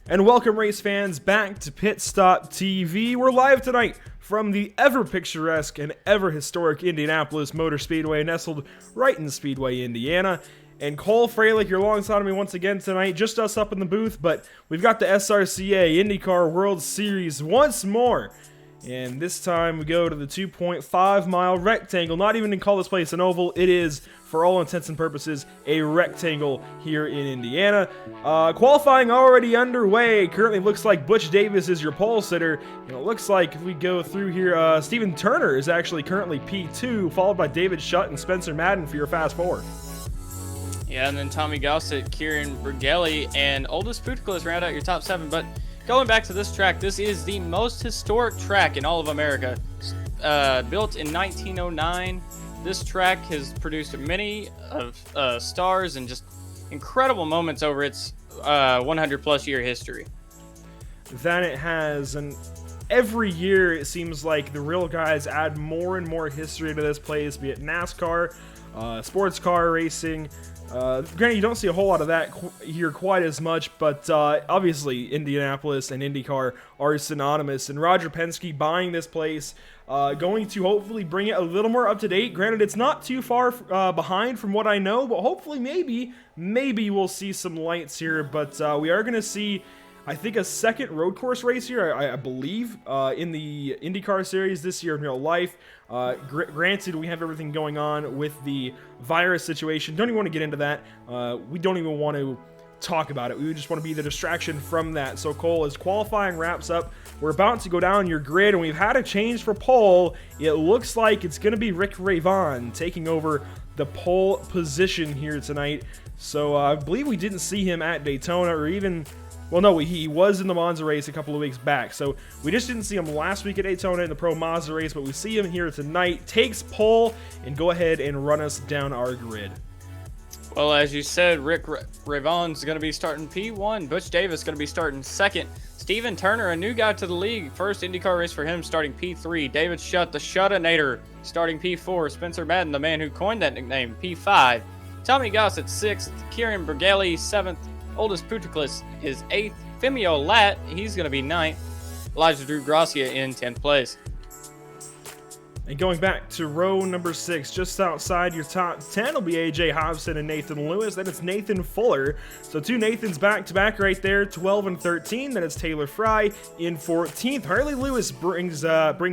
And welcome, race fans, back to Pit Stop TV. We're live tonight from the ever-picturesque and ever-historic Indianapolis Motor Speedway, nestled right in Speedway, Indiana. And Cole Freilich, you're alongside of me once again tonight, just us up in the booth, but we've got the SRCA IndyCar World Series once more. And this time we go to the 2.5-mile rectangle. Not even to call this place an oval, it is, for all intents and purposes, a rectangle here in Indiana. Qualifying already underway. Currently looks like Butch Davis is your pole sitter. And it looks like if we go through here, Steven Turner is actually currently P2, followed by David Shutt and Spencer Madden for your Fast Four. Yeah, and then Tommy Gossett, Kieran Bergelli, and Oldest Puticlus round out your top 7. But going back to this track, this is the most historic track in all of America. Built in 1909, this track has produced many of stars and just incredible moments over its 100-plus year history. That it has, and every year it seems like the real guys add more and more history to this place, be it NASCAR, sports car racing. Granted, you don't see a whole lot of that here quite as much, but obviously Indianapolis and IndyCar are synonymous, and Roger Penske buying this place, going to hopefully bring it a little more up to date. Granted, it's not too far behind from what I know, but hopefully maybe we'll see some lights here, but we are going to see, I think, a second road course race here, I believe, in the IndyCar series this year in real life. Granted, we have everything going on with the virus situation. Don't even want to get into that. We don't even want to talk about it. We just want to be the distraction from that. So, Cole, as qualifying wraps up, we're about to go down your grid, and we've had a change for pole. It looks like it's going to be Rick Ravon taking over the pole position here tonight. So, I believe we didn't see him at Daytona or even... Well, no, he was in the Monza race a couple of weeks back, so we just didn't see him last week at Daytona in the Pro Mazda race, but we see him here tonight, takes pole, and go ahead and run us down our grid. Well, as you said, Rick Ravon's going to be starting P1, Butch Davis going to be starting 2nd, Steven Turner, a new guy to the league, first IndyCar race for him, starting P3, David Shutt, the Shuttinator, starting P4, Spencer Madden, the man who coined that nickname, P5, Tommy Gossett 6th, Kieran Bergelli 7th, Oldest Puticlus is 8th. Femio Lat, he's going to be 9th. Elijah Drew Gracia in 10th place. And going back to row number 6, just outside your top 10 will be AJ Hobson and Nathan Lewis. Then it's Nathan Fuller. So 2 Nathans back-to-back right there, 12 and 13. Then it's Taylor Fry in 14th. Harley Lewis brings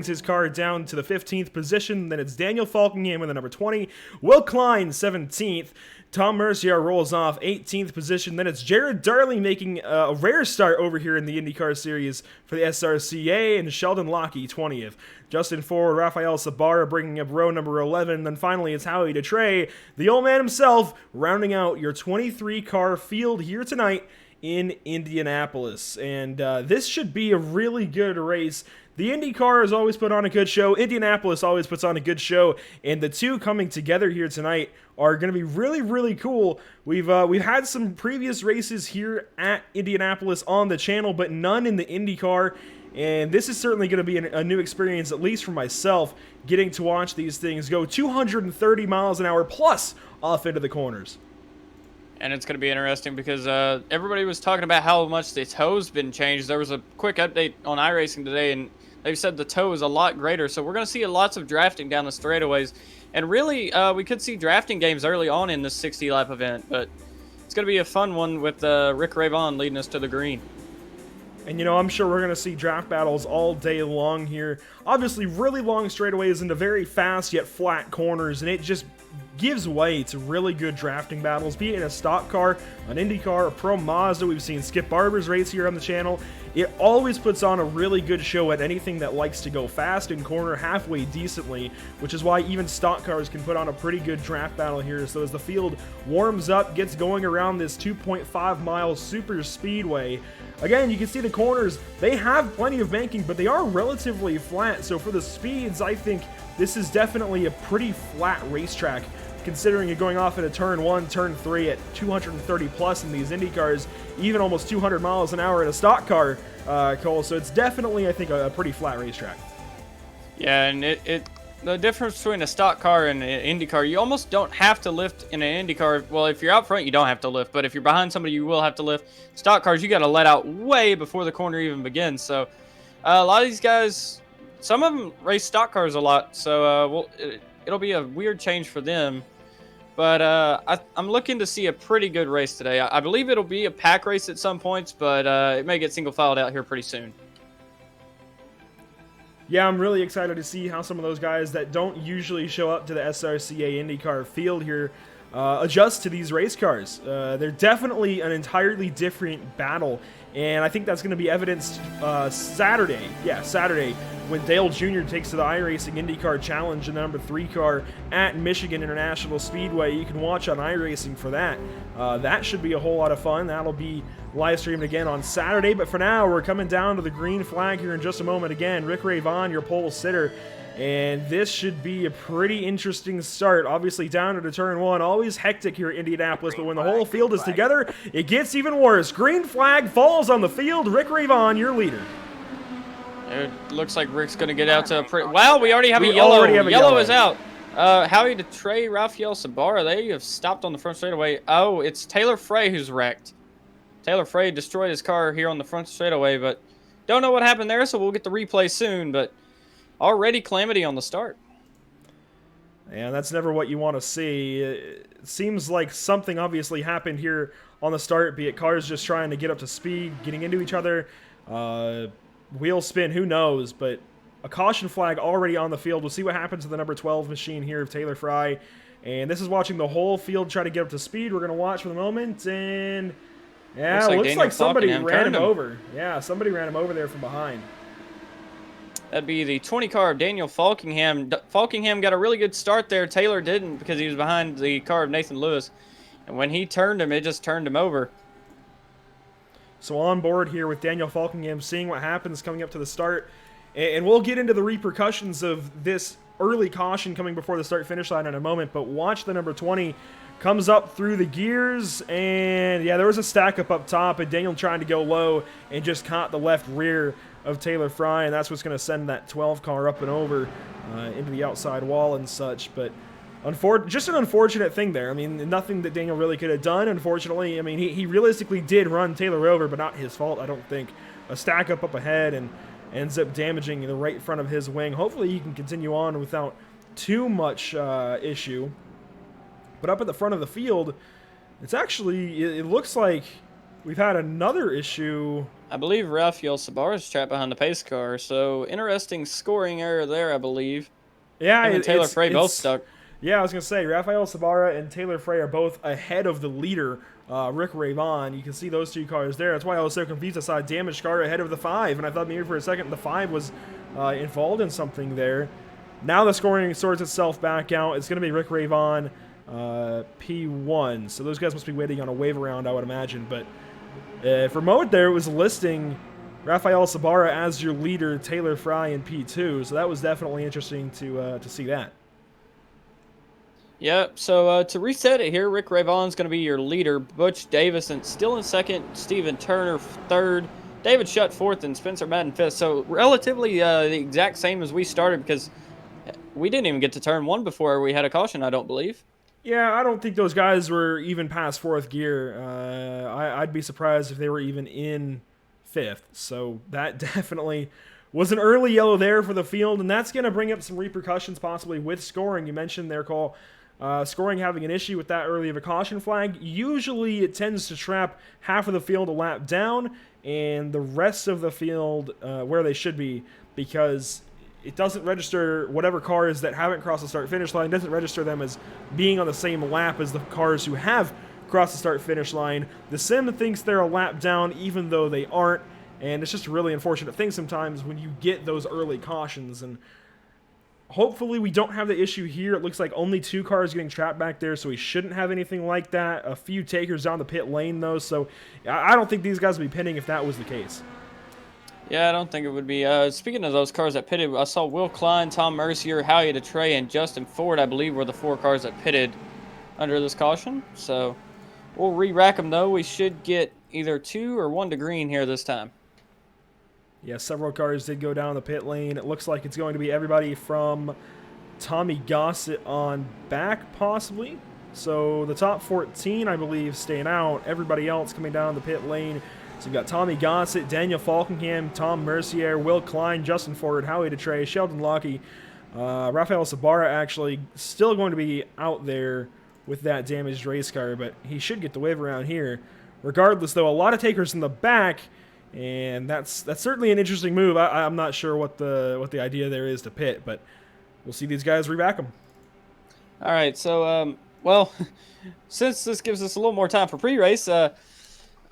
his car down to the 15th position. Then it's Daniel Falkingham with the number 20. Will Klein, 17th. Tom Mercier rolls off 18th position. Then it's Jared Darling making a rare start over here in the IndyCar series for the SRCA, and Sheldon Lockie 20th. Justin Ford, Rafael Sabara bringing up row number 11. Then finally it's Howie Detrey, the old man himself, rounding out your 23-car field here tonight in Indianapolis. And this should be a really good race. The IndyCar has always put on a good show. Indianapolis always puts on a good show. And the two coming together here tonight are going to be really, really cool. We've had some previous races here at Indianapolis on the channel, but none in the IndyCar. And this is certainly going to be a new experience, at least for myself, getting to watch these things go 230 miles an hour plus off into the corners. And it's going to be interesting because everybody was talking about how much the toe's been changed. There was a quick update on iRacing today, and they've said the toe is a lot greater. So we're going to see lots of drafting down the straightaways. And really, we could see drafting games early on in this 60-lap event. But it's going to be a fun one with Rick Ravon leading us to the green. And, you know, I'm sure we're going to see draft battles all day long here. Obviously, really long straightaways into very fast yet flat corners, and it just gives way to really good drafting battles, be it in a stock car, an IndyCar, a Pro Mazda. We've seen Skip Barber's race here on the channel. It always puts on a really good show at anything that likes to go fast and corner halfway decently, which is why even stock cars can put on a pretty good draft battle here. So as the field warms up, gets going around this 2.5-mile super speedway, again, you can see the corners. They have plenty of banking, but they are relatively flat. So for the speeds, I think this is definitely a pretty flat racetrack, considering you're going off at a turn 1, turn 3 at 230 plus in these IndyCars, even almost 200 miles an hour in a stock car, Cole. So it's definitely, I think, a pretty flat racetrack. Yeah, and the difference between a stock car and an Indy car, you almost don't have to lift in an Indy car. Well, if you're out front, you don't have to lift, but if you're behind somebody, you will have to lift. Stock cars, you got to let out way before the corner even begins. So a lot of these guys, some of them race stock cars a lot, so it'll be a weird change for them. But I'm looking to see a pretty good race today. I believe it'll be a pack race at some points, but it may get single filed out here pretty soon. Yeah, I'm really excited to see how some of those guys that don't usually show up to the SRCA IndyCar field here adjust to these race cars. They're definitely an entirely different battle, and I think that's going to be evidenced Saturday. Yeah, Saturday, when Dale Jr. takes to the iRacing IndyCar Challenge in the number 3 car at Michigan International Speedway. You can watch on iRacing for that. That should be a whole lot of fun. That'll be live streamed again on Saturday, but for now, we're coming down to the green flag here in just a moment. Again, Rick Ray Vaughn, your pole sitter, and this should be a pretty interesting start. Obviously, down to turn 1, always hectic here at Indianapolis, but when the whole field is together, it gets even worse. Green flag falls on the field. Rick Ray Vaughn, your leader. It looks like Rick's going to get out to a wow, we already have a yellow. Yellow is out. Howie DeTrey, Rafael Sabara, they have stopped on the front straightaway. Oh, it's Taylor Frey who's wrecked. Taylor Frey destroyed his car here on the front straightaway, but don't know what happened there, so we'll get the replay soon. But already calamity on the start. And that's never what you want to see. It seems like something obviously happened here on the start, be it cars just trying to get up to speed, getting into each other, wheel spin, who knows, but a caution flag already on the field. We'll see what happens to the number 12 machine here of Taylor Frey. And this is watching the whole field try to get up to speed. We're going to watch for the moment, and yeah, looks like somebody ran him over. Yeah, somebody ran him over there from behind. That'd be the 20 car of Daniel Falkingham. Falkingham got a really good start there. Taylor didn't because he was behind the car of Nathan Lewis. And when he turned him, it just turned him over. So on board here with Daniel Falkingham, seeing what happens coming up to the start. And we'll get into the repercussions of this early caution coming before the start-finish line in a moment. But watch the number 20 comes up through the gears, and yeah, there was a stack up top, and Daniel trying to go low and just caught the left rear of Taylor Frey, and that's what's going to send that 12 car up and over into the outside wall and such. But just an unfortunate thing there. I mean, nothing that Daniel really could have done, unfortunately. I mean, he realistically did run Taylor over, but not his fault, I don't think. A stack up ahead and ends up damaging the right front of his wing. Hopefully he can continue on without too much issue. But up at the front of the field, it's actually, it looks like we've had another issue. I believe Rafael Sabara is trapped behind the pace car, so interesting scoring error there, I believe. Yeah, and Taylor Frey both stuck. Yeah, I was going to say, Rafael Sabara and Taylor Frey are both ahead of the leader, Rick Ray Vaughn. You can see those 2 cars there. That's why I was so confused. I saw a damaged car ahead of the 5, and I thought maybe for a second the 5 was involved in something there. Now the scoring sorts itself back out. It's going to be Rick Ray Vaughn, P1. So those guys must be waiting on a wave around, I would imagine. But for a moment there, it was listing Rafael Sabara as your leader, Taylor Frey in P2. So that was definitely interesting to see that. Yep, so to reset it here, Rick Ray Vaughn's going to be your leader. Butch Davis and still in second, Steven Turner third, David Shutt fourth, and Spencer Madden fifth. So relatively the exact same as we started, because we didn't even get to turn 1 before we had a caution, I don't believe. Yeah, I don't think those guys were even past 4th gear. I'd be surprised if they were even in 5th. So that definitely was an early yellow there for the field, and that's going to bring up some repercussions possibly with scoring. You mentioned there, Cole, scoring having an issue with that early of a caution flag. Usually it tends to trap half of the field a lap down and the rest of the field where they should be, because it doesn't register whatever cars that haven't crossed the start-finish line, doesn't register them as being on the same lap as the cars who have crossed the start-finish line. The sim thinks they're a lap down even though they aren't, and it's just a really unfortunate thing sometimes when you get those early cautions. And hopefully we don't have the issue here. It looks like only 2 cars getting trapped back there, so we shouldn't have anything like that. A few takers down the pit lane, though, so I don't think these guys would be pitting if that was the case. Yeah, I don't think it would be. Speaking of those cars that pitted, I saw Will Klein, Tom Mercier, Howie DeTrey, and Justin Ford, I believe, were the 4 cars that pitted under this caution. So we'll re-rack them, though. We should get either 2 or 1 to green here this time. Yeah, several cars did go down the pit lane. It looks like it's going to be everybody from Tommy Gossett on back, possibly. So the top 14, I believe, staying out. Everybody else coming down the pit lane. So you've got Tommy Gossett, Daniel Falkenham, Tom Mercier, Will Klein, Justin Ford, Howie DeTrey, Sheldon Lockie, Rafael Sabara actually still going to be out there with that damaged race car, but he should get the wave around here. Regardless, though, a lot of takers in the back, and that's certainly an interesting move. I'm not sure what the idea there is to pit, but we'll see these guys reback them. All right, so well, since this gives us a little more time for pre-race,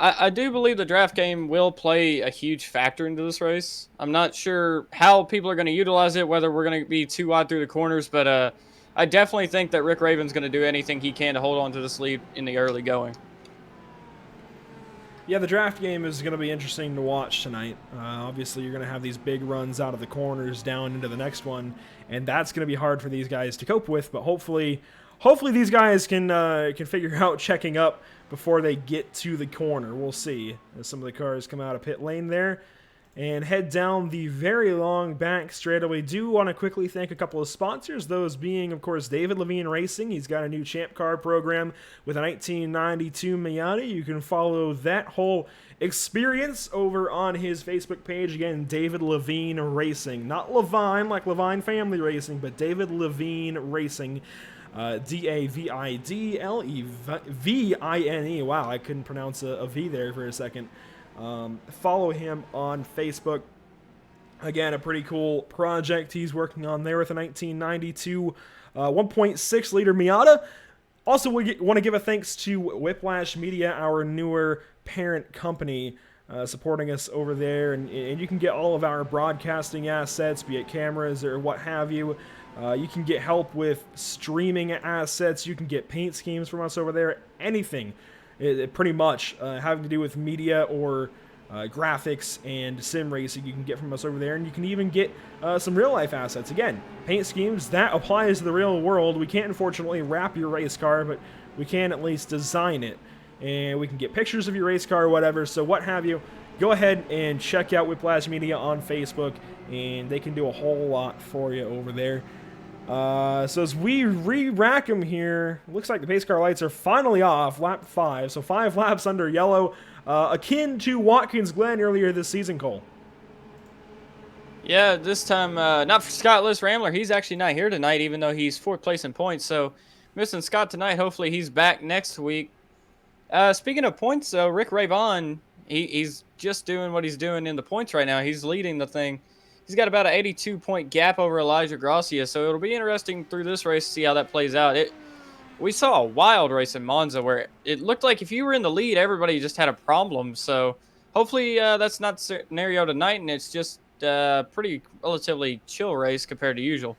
I do believe the draft game will play a huge factor into this race. I'm not sure how people are going to utilize it, whether we're going to be too wide through the corners, but I definitely think that Rick Raven's going to do anything he can to hold on to this lead in the early going. Yeah, the draft game is going to be interesting to watch tonight. Obviously, you're going to have these big runs out of the corners down into the next one, and that's going to be hard for these guys to cope with, but hopefully these guys can figure out checking up before they get to the corner. We'll see as some of the cars come out of pit lane there and head down the very long back straightaway. Do want to quickly thank a couple of sponsors, those being, of course, David Levine Racing. He's got a new Champ Car program with a 1992 Miata. You can follow that whole experience over on his Facebook page. Again, David Levine Racing. Not Levine, like Levine Family Racing, but David Levine Racing. DAVIDLEVINE. Wow, I couldn't pronounce a V there for a second. Follow him on Facebook. Again, a pretty cool project he's working on there with a 1992 1.6 liter Miata. Also, we want to give a thanks to Whiplash Media, our newer parent company, supporting us over there. And you can get all of our broadcasting assets, be it cameras or what have you. You can get help with streaming assets. You can get paint schemes from us over there. Anything, pretty much, having to do with media or graphics and sim racing, you can get from us over there. And you can even get some real-life assets. Again, paint schemes, that applies to the real world. We can't, unfortunately, wrap your race car, but we can at least design it. And we can get pictures of your race car or whatever. So what have you, go ahead and check out Whiplash Media on Facebook, and they can do a whole lot for you over there. So as we re-rack them here, looks like the pace car lights are finally off, lap 5. So 5 laps under yellow, akin to Watkins Glen earlier this season, Cole. Yeah, this time, not for Scott List Rambler. He's actually not here tonight, even though he's 4th place in points. So missing Scott tonight. Hopefully he's back next week. Speaking of points, though, Rick Ravon, he's just doing what he's doing in the points right now. He's leading the thing. He's got about an 82-point gap over Elijah Gracia, so it'll be interesting through this race to see how that plays out. We saw a wild race in Monza where it looked like if you were in the lead, everybody just had a problem. So hopefully that's not the scenario tonight, and it's just a pretty relatively chill race compared to usual.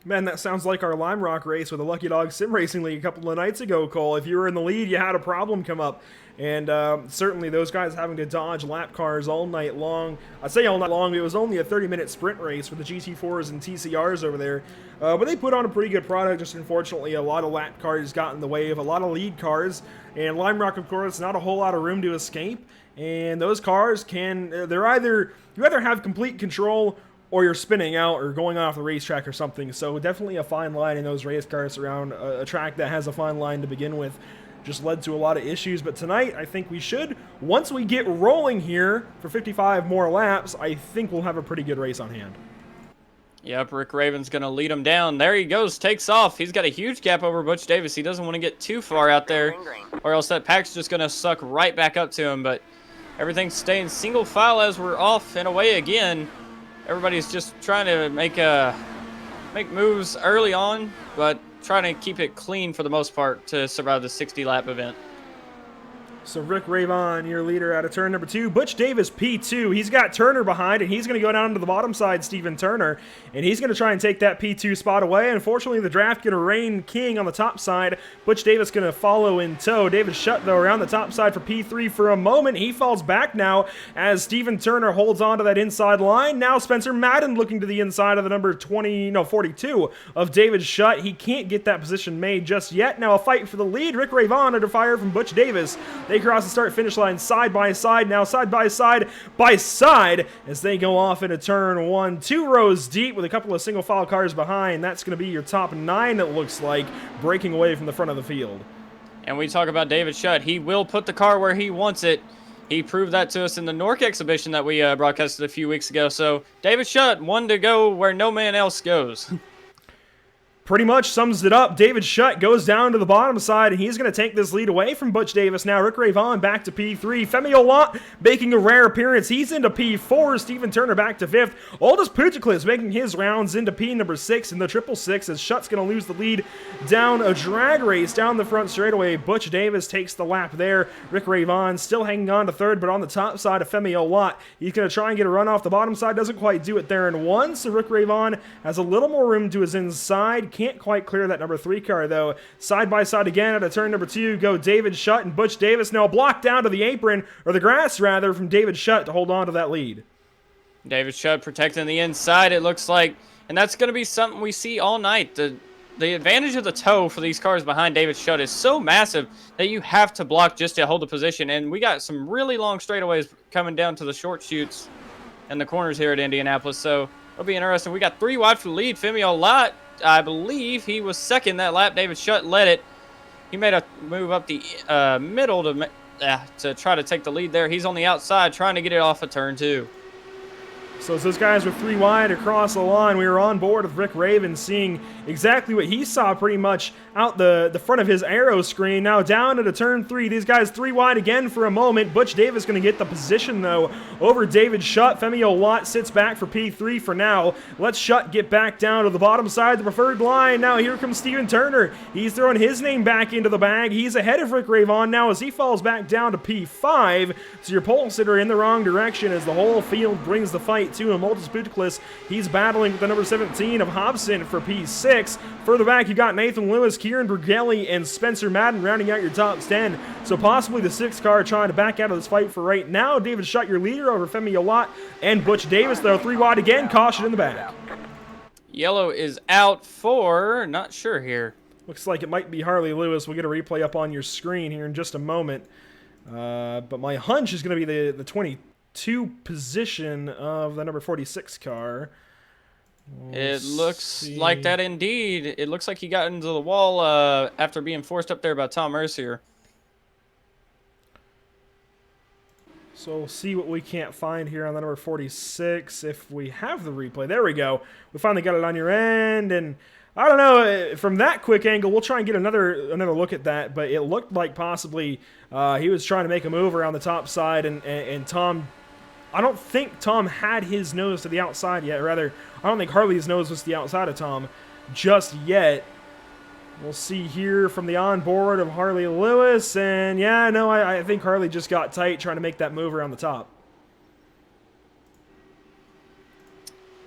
Man, that sounds like our Lime Rock race with the Lucky Dog Sim Racing League a couple of nights ago, Cole. If you were in the lead, you had a problem come up. And certainly those guys having to dodge lap cars all night long. I say all night long, it was only a 30-minute sprint race for the GT4s and TCRs over there. But they put on a pretty good product. Just unfortunately, a lot of lap cars got in the way of a lot of lead cars. And Lime Rock, of course, not a whole lot of room to escape. And those cars you either have complete control or you're spinning out or going off the racetrack or something. So definitely a fine line in those race cars around a track that has a fine line to begin with. Just led to a lot of issues. But tonight, I think we should, once we get rolling here for 55 more laps, I think we'll have a pretty good race on hand. Yep, Rick Raven's going to lead him down. There he goes, takes off. He's got a huge gap over Butch Davis. He doesn't want to get too far out there, or else that pack's just going to suck right back up to him. But everything's staying single file as we're off and away again. Everybody's just trying to make moves early on, but trying to keep it clean for the most part to survive the 60-lap event. So Rick Ravon, your leader out of turn number 2. Butch Davis, P2. He's got Turner behind, and he's going to go down to the bottom side, Steven Turner, and he's going to try and take that P2 spot away. Unfortunately, the draft going to reign king on the top side. Butch Davis going to follow in tow. David Shutt, though, around the top side for P3 for a moment. He falls back now as Steven Turner holds on to that inside line. Now Spencer Madden looking to the inside of the number 42 of David Shutt. He can't get that position made just yet. Now a fight for the lead. Rick Ravon under fire from Butch Davis. They cross the start-finish line side by side now, side by side, as they go off into turn 1. 2 rows deep with a couple of single-file cars behind. That's going to be your top 9, it looks like, breaking away from the front of the field. And we talk about David Shutt. He will put the car where he wants it. He proved that to us in the Nork exhibition that we broadcasted a few weeks ago. So David Shutt, one to go where no man else goes. Pretty much sums it up. David Shutt goes down to the bottom side, and he's going to take this lead away from Butch Davis. Now Rick Ray Vaughan back to P3. Femi Olat making a rare appearance. He's into P4. Stephen Turner back to 5th. Aldous Puticlis making his rounds into P number 6 in the 666 as Shutt's going to lose the lead down a drag race down the front straightaway. Butch Davis takes the lap there. Rick Ray Vaughan still hanging on to 3rd, but on the top side of Femi Olat. He's going to try and get a run off the bottom side. Doesn't quite do it there in 1, so Rick Ray Vaughan has a little more room to his inside. Can't quite clear that number 3 car, though. Side by side again at a turn number 2 go David Shutt and Butch Davis. Now blocked down to the apron, or the grass rather, from David Shutt to hold on to that lead. David Shutt protecting the inside, it looks like, and that's going to be something we see all night. The advantage of the toe for these cars behind David Shutt is so massive that you have to block just to hold the position, and we got some really long straightaways coming down to the short chutes and the corners here at Indianapolis, so it'll be interesting. We got 3 wide for the lead. Femi Olat, I believe he was second that lap. David Shutt led it. He made a move up the middle to try to take the lead there. He's on the outside trying to get it off of turn 2. So as those guys were 3 wide across the line, we were on board with Rick Raven seeing exactly what he saw pretty much out the front of his arrow screen. Now down into turn 3, these guys 3 wide again for a moment. Butch Davis going to get the position though over David Shutt. Femi Olat sits back for P3 for now. Let's Shutt get back down to the bottom side, the preferred line. Now here comes Stephen Turner. He's throwing his name back into the bag. He's ahead of Rick Ray Vaughan now as he falls back down to P5. So your pole sitter in the wrong direction as the whole field brings the fight to him. Aldous Puticlis, he's battling with the number 17 of Hobson for P6. Further back, you got Nathan Lewis, Kieran Brugeli, and Spencer Madden rounding out your top 10. So possibly the 6th car trying to back out of this fight for right now. David Shutt, your leader over Femi Olat and Butch Davis, though. 3 wide again, caution in the back. Yellow is out for, not sure here. Looks like it might be Harley Lewis. We'll get a replay up on your screen here in just a moment. But my hunch is going to be the 22 position of the number 46 car. It looks like that indeed. It looks like he got into the wall after being forced up there by Tom Mercier. So we'll see what we can't find here on the number 46 if we have the replay. There we go. We finally got it on your end, and I don't know, from that quick angle, we'll try and get another look at that, but it looked like possibly he was trying to make a move around the top side, and Tom, I don't think Tom had his nose to the outside yet. Rather, I don't think Harley's nose was to the outside of Tom just yet. We'll see here from the onboard of Harley Lewis, and yeah, no, I think Harley just got tight trying to make that move around the top.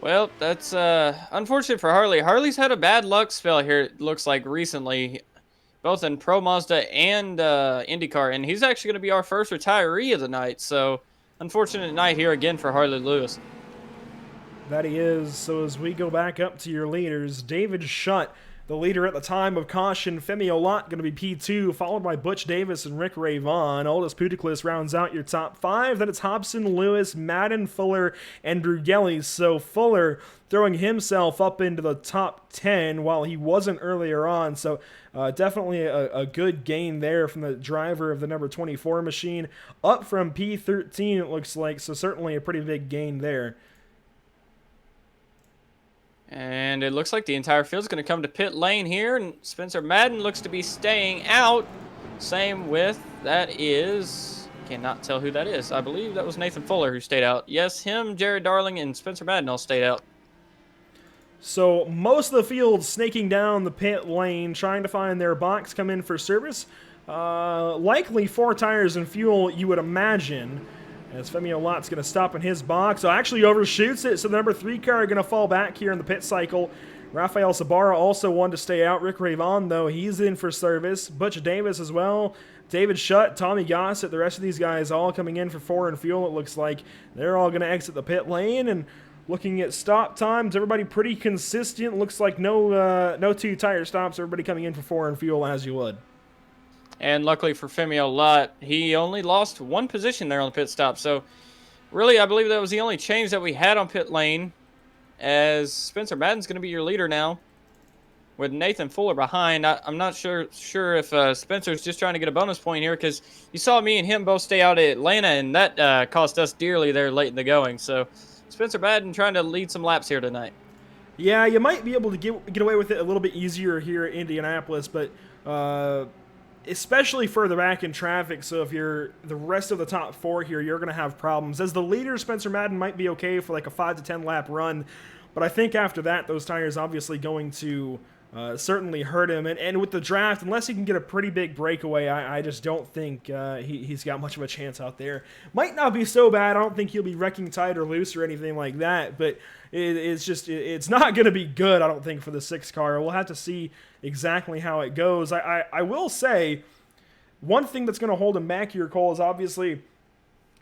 Well, that's unfortunate for Harley. Harley's had a bad luck spell here, it looks like, recently, both in Pro Mazda and IndyCar, and he's actually going to be our first retiree of the night, so unfortunate night here again for Harley Lewis. That he is. So as we go back up to your leaders, David Shutt, the leader at the time of caution. Femi Olat going to be P2, followed by Butch Davis and Rick Ray Vaughan. Aldous Puticlis rounds out your top 5. Then it's Hobson, Lewis, Madden, Fuller, and Brugeli. So Fuller throwing himself up into the top 10 while he wasn't earlier on. So definitely a good gain there from the driver of the number 24 machine. Up from P13 it looks like, so certainly a pretty big gain there. And it looks like the entire field's going to come to pit lane here, and Spencer Madden looks to be staying out. Same with, that is, cannot tell who that is. I believe that was Nathan Fuller who stayed out. Yes, him, Jared Darling, and Spencer Madden all stayed out. So most of the field snaking down the pit lane, trying to find their box come in for service. Likely 4 tires and fuel, you would imagine, as Femi Olat's going to stop in his box. So actually overshoots it, so the number 3 car are going to fall back here in the pit cycle. Rafael Sabara also wanted to stay out. Rick Ray Vaughan, though, he's in for service. Butch Davis as well. David Shutt, Tommy Gossett, the rest of these guys all coming in for 4 and fuel, it looks like. They're all going to exit the pit lane, and looking at stop times, everybody pretty consistent. Looks like no 2 tire stops, everybody coming in for 4 and fuel as you would. And luckily for Femio Lott, he only lost one position there on the pit stop. So really, I believe that was the only change that we had on pit lane, as Spencer Madden's going to be your leader now, with Nathan Fuller behind. I'm not sure if Spencer's just trying to get a bonus point here, because you saw me and him both stay out at Atlanta, and that cost us dearly there late in the going. So Spencer Madden trying to lead some laps here tonight. Yeah, you might be able to get away with it a little bit easier here at Indianapolis, but especially further back in traffic. So if you're the rest of the top 4 here, you're going to have problems. As the leader, Spencer Madden might be okay for like a 5 to 10 lap run, but I think after that, those tires obviously going to certainly hurt him. And with the draft, unless he can get a pretty big breakaway, I just don't think he's got much of a chance out there. Might not be so bad. I don't think he'll be wrecking tight or loose or anything like that, but it's not going to be good, I don't think, for the 6 car. We'll have to see exactly how it goes. I will say, one thing that's going to hold him back here, Cole, is obviously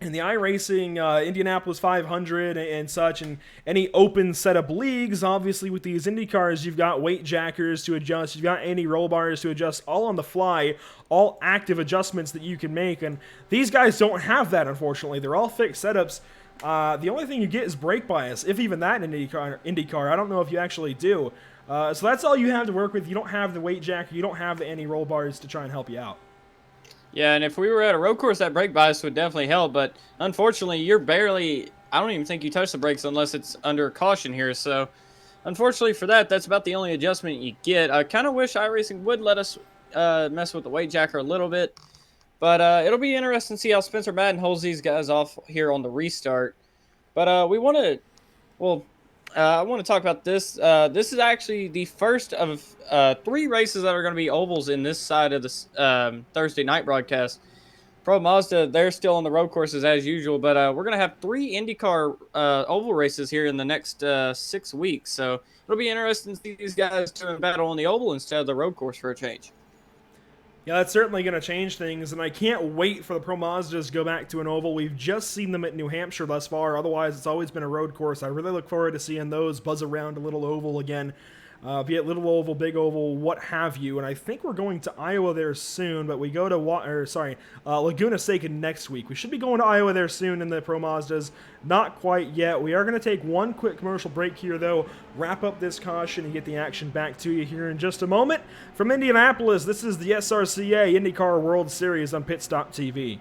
in the iRacing Indianapolis 500 and such, and any open setup leagues, obviously with these Indy cars, you've got weight jackers to adjust, you've got anti-roll bars to adjust, all on the fly, all active adjustments that you can make, and these guys don't have that, unfortunately. They're all fixed setups. The only thing you get is brake bias, if even that in IndyCar. I don't know if you actually do. So that's all you have to work with. You don't have the weight jacker, you don't have the anti-roll bars to try and help you out. Yeah, and if we were at a road course, that brake bias would definitely help, but unfortunately, you're barely, I don't even think you touch the brakes unless it's under caution here, so unfortunately for that, that's about the only adjustment you get. I kind of wish iRacing would let us mess with the weight jacker a little bit, but it'll be interesting to see how Spencer Madden holds these guys off here on the restart. But I want to talk about this. This is actually the first of 3 races that are going to be ovals in this side of this Thursday night broadcast. Pro Mazda, they're still on the road courses as usual, but we're going to have 3 IndyCar oval races here in the next 6 weeks. So it'll be interesting to see these guys doing battle on the oval instead of the road course for a change. Yeah, that's certainly going to change things, and I can't wait for the Pro Mazdas to go back to an oval. We've just seen them at New Hampshire thus far. Otherwise, it's always been a road course. I really look forward to seeing those buzz around a little oval again, be it little oval, big oval, what have you. And I think we're going to Iowa there soon, but we go to Laguna Seca next week. We should be going to Iowa there soon in the Pro Mazdas. Not quite yet. We are going to take one quick commercial break here, though, wrap up this caution and get the action back to you here in just a moment. From Indianapolis, this is the SRCA IndyCar World Series on Pit Stop TV.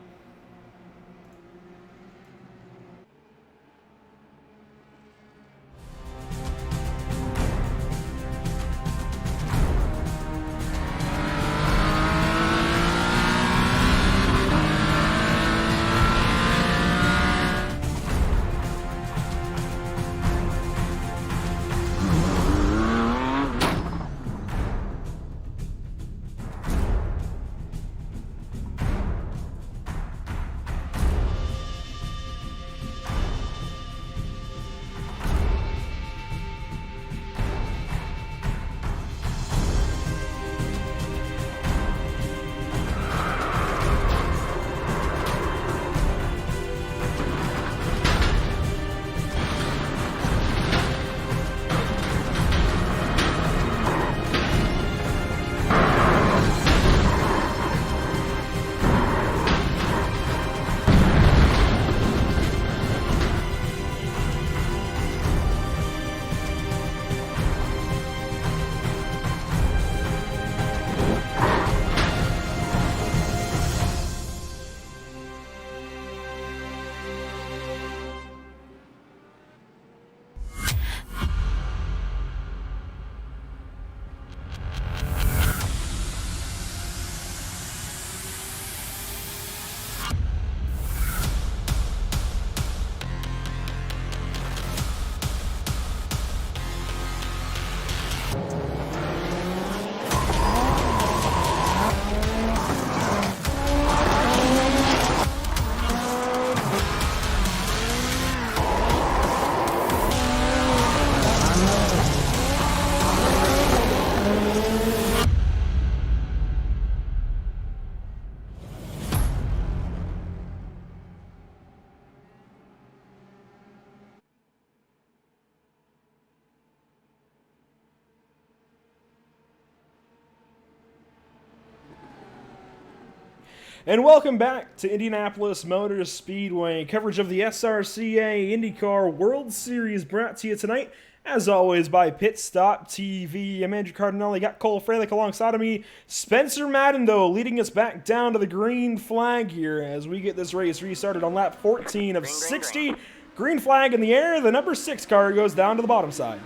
And welcome back to Indianapolis Motor Speedway. Coverage of the SRCA IndyCar World Series brought to you tonight, as always, by Pit Stop TV. I'm Andrew Cardinelli, got Cole Fralick alongside of me. Spencer Madden, though, leading us back down to the green flag here as we get this race restarted on lap 14 of 60. Green flag in the air, the number 6 car goes down to the bottom side.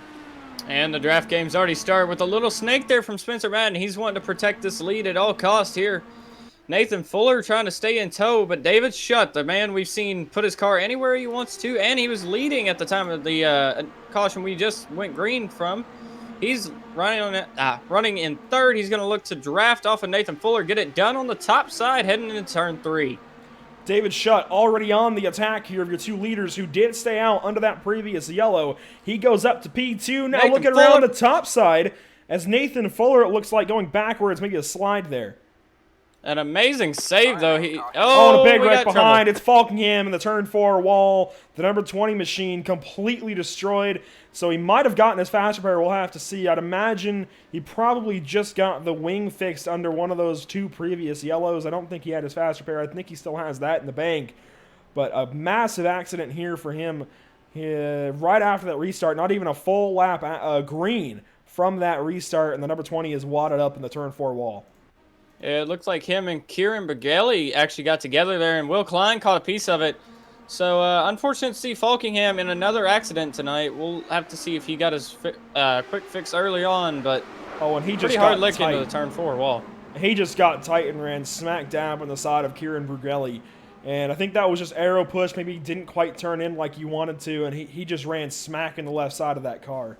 And the draft game's already started with a little snake there from Spencer Madden. He's wanting to protect this lead at all costs here. Nathan Fuller trying to stay in tow, but David Schutt, the man we've seen put his car anywhere he wants to, and he was leading at the time of the caution we just went green from. He's running in third. He's going to look to draft off of Nathan Fuller, get it done on the top side, heading into turn 3. David Schutt already on the attack here of your two leaders who did stay out under that previous yellow. He goes up to P2, now looking around the top side as Nathan Fuller, it looks like, going backwards, maybe a slide there. An amazing save, though. And a big wreck behind. It's Falkingham in the turn 4 wall. The number 20 machine completely destroyed. So he might have gotten his fast repair. We'll have to see. I'd imagine he probably just got the wing fixed under one of those two previous yellows. I don't think he had his fast repair. I think he still has that in the bank. But a massive accident here for him right after that restart. Not even a full lap green from that restart. And the number 20 is wadded up in the turn 4 wall. It looks like him and Kieran Bergelli actually got together there, and Will Klein caught a piece of it. So, unfortunate to see Falkingham in another accident tonight. We'll have to see if he got his quick fix early on, but and he just pretty hard lick into the turn 4 wall. He just got tight and ran smack dab on the side of Kieran Bergelli. And I think that was just arrow push. Maybe he didn't quite turn in like you wanted to, and he just ran smack in the left side of that car.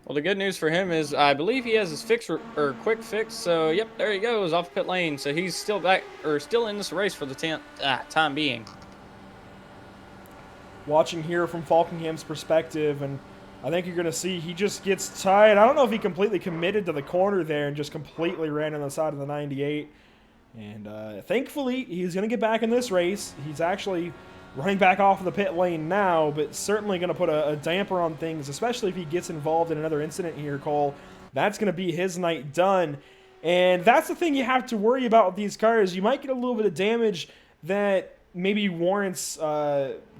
Well, the good news for him is I believe he has his quick fix. So, yep, there he goes off pit lane. So he's still still in this race for the time being. Watching here from Falkingham's perspective, and I think you're going to see he just gets tight. I don't know if he completely committed to the corner there and just completely ran on the side of the 98. And thankfully, he's going to get back in this race. He's actually running back off of the pit lane now, but certainly going to put a damper on things, especially if he gets involved in another incident here, Cole. That's going to be his night done. And that's the thing you have to worry about with these cars. You might get a little bit of damage that maybe warrants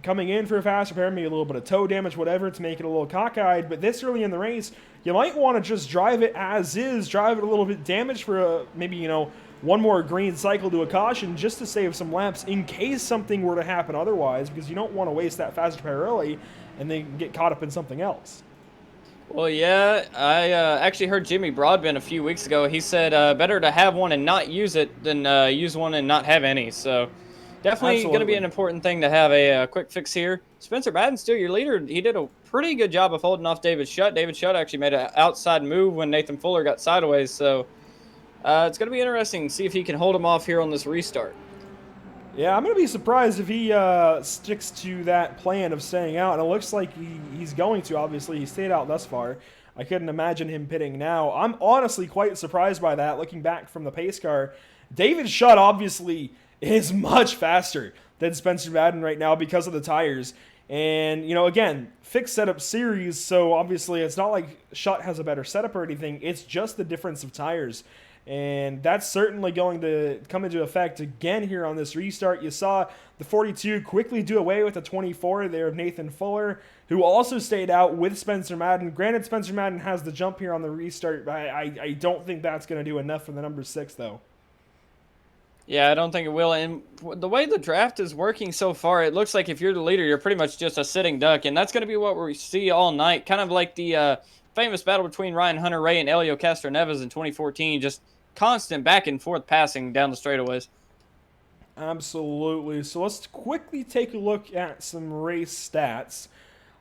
coming in for a fast repair, maybe a little bit of toe damage, whatever, to make it a little cockeyed. But this early in the race, you might want to just drive it as is, drive it a little bit damaged for maybe, one more green cycle to a caution just to save some laps in case something were to happen otherwise, because you don't want to waste that fast repair early and then get caught up in something else. Well, yeah, I actually heard Jimmy Broadbent a few weeks ago. He said better to have one and not use it than use one and not have any. So definitely going to be an important thing to have a quick fix here. Spencer Madden's still your leader. He did a pretty good job of holding off David Schutt. David Schutt actually made an outside move when Nathan Fuller got sideways. So it's going to be interesting to see if he can hold him off here on this restart. Yeah, I'm going to be surprised if he sticks to that plan of staying out. And it looks like he's going to, obviously. He stayed out thus far. I couldn't imagine him pitting now. I'm honestly quite surprised by that, looking back from the pace car. David Schutt, obviously, is much faster than Spencer Madden right now because of the tires. And, again, fixed setup series, so obviously it's not like Schutt has a better setup or anything. It's just the difference of tires. And that's certainly going to come into effect again here on this restart. You saw the 42 quickly do away with the 24 there of Nathan Fuller, who also stayed out with Spencer Madden. Granted, Spencer Madden has the jump here on the restart, but I don't think that's going to do enough for the number 6, though. Yeah, I don't think it will. And the way the draft is working so far, it looks like if you're the leader, you're pretty much just a sitting duck. And that's going to be what we see all night. Kind of like the famous battle between Ryan Hunter-Reay and Helio Castroneves in 2014, just constant back and forth passing down the straightaways. Absolutely. So let's quickly take a look at some race stats.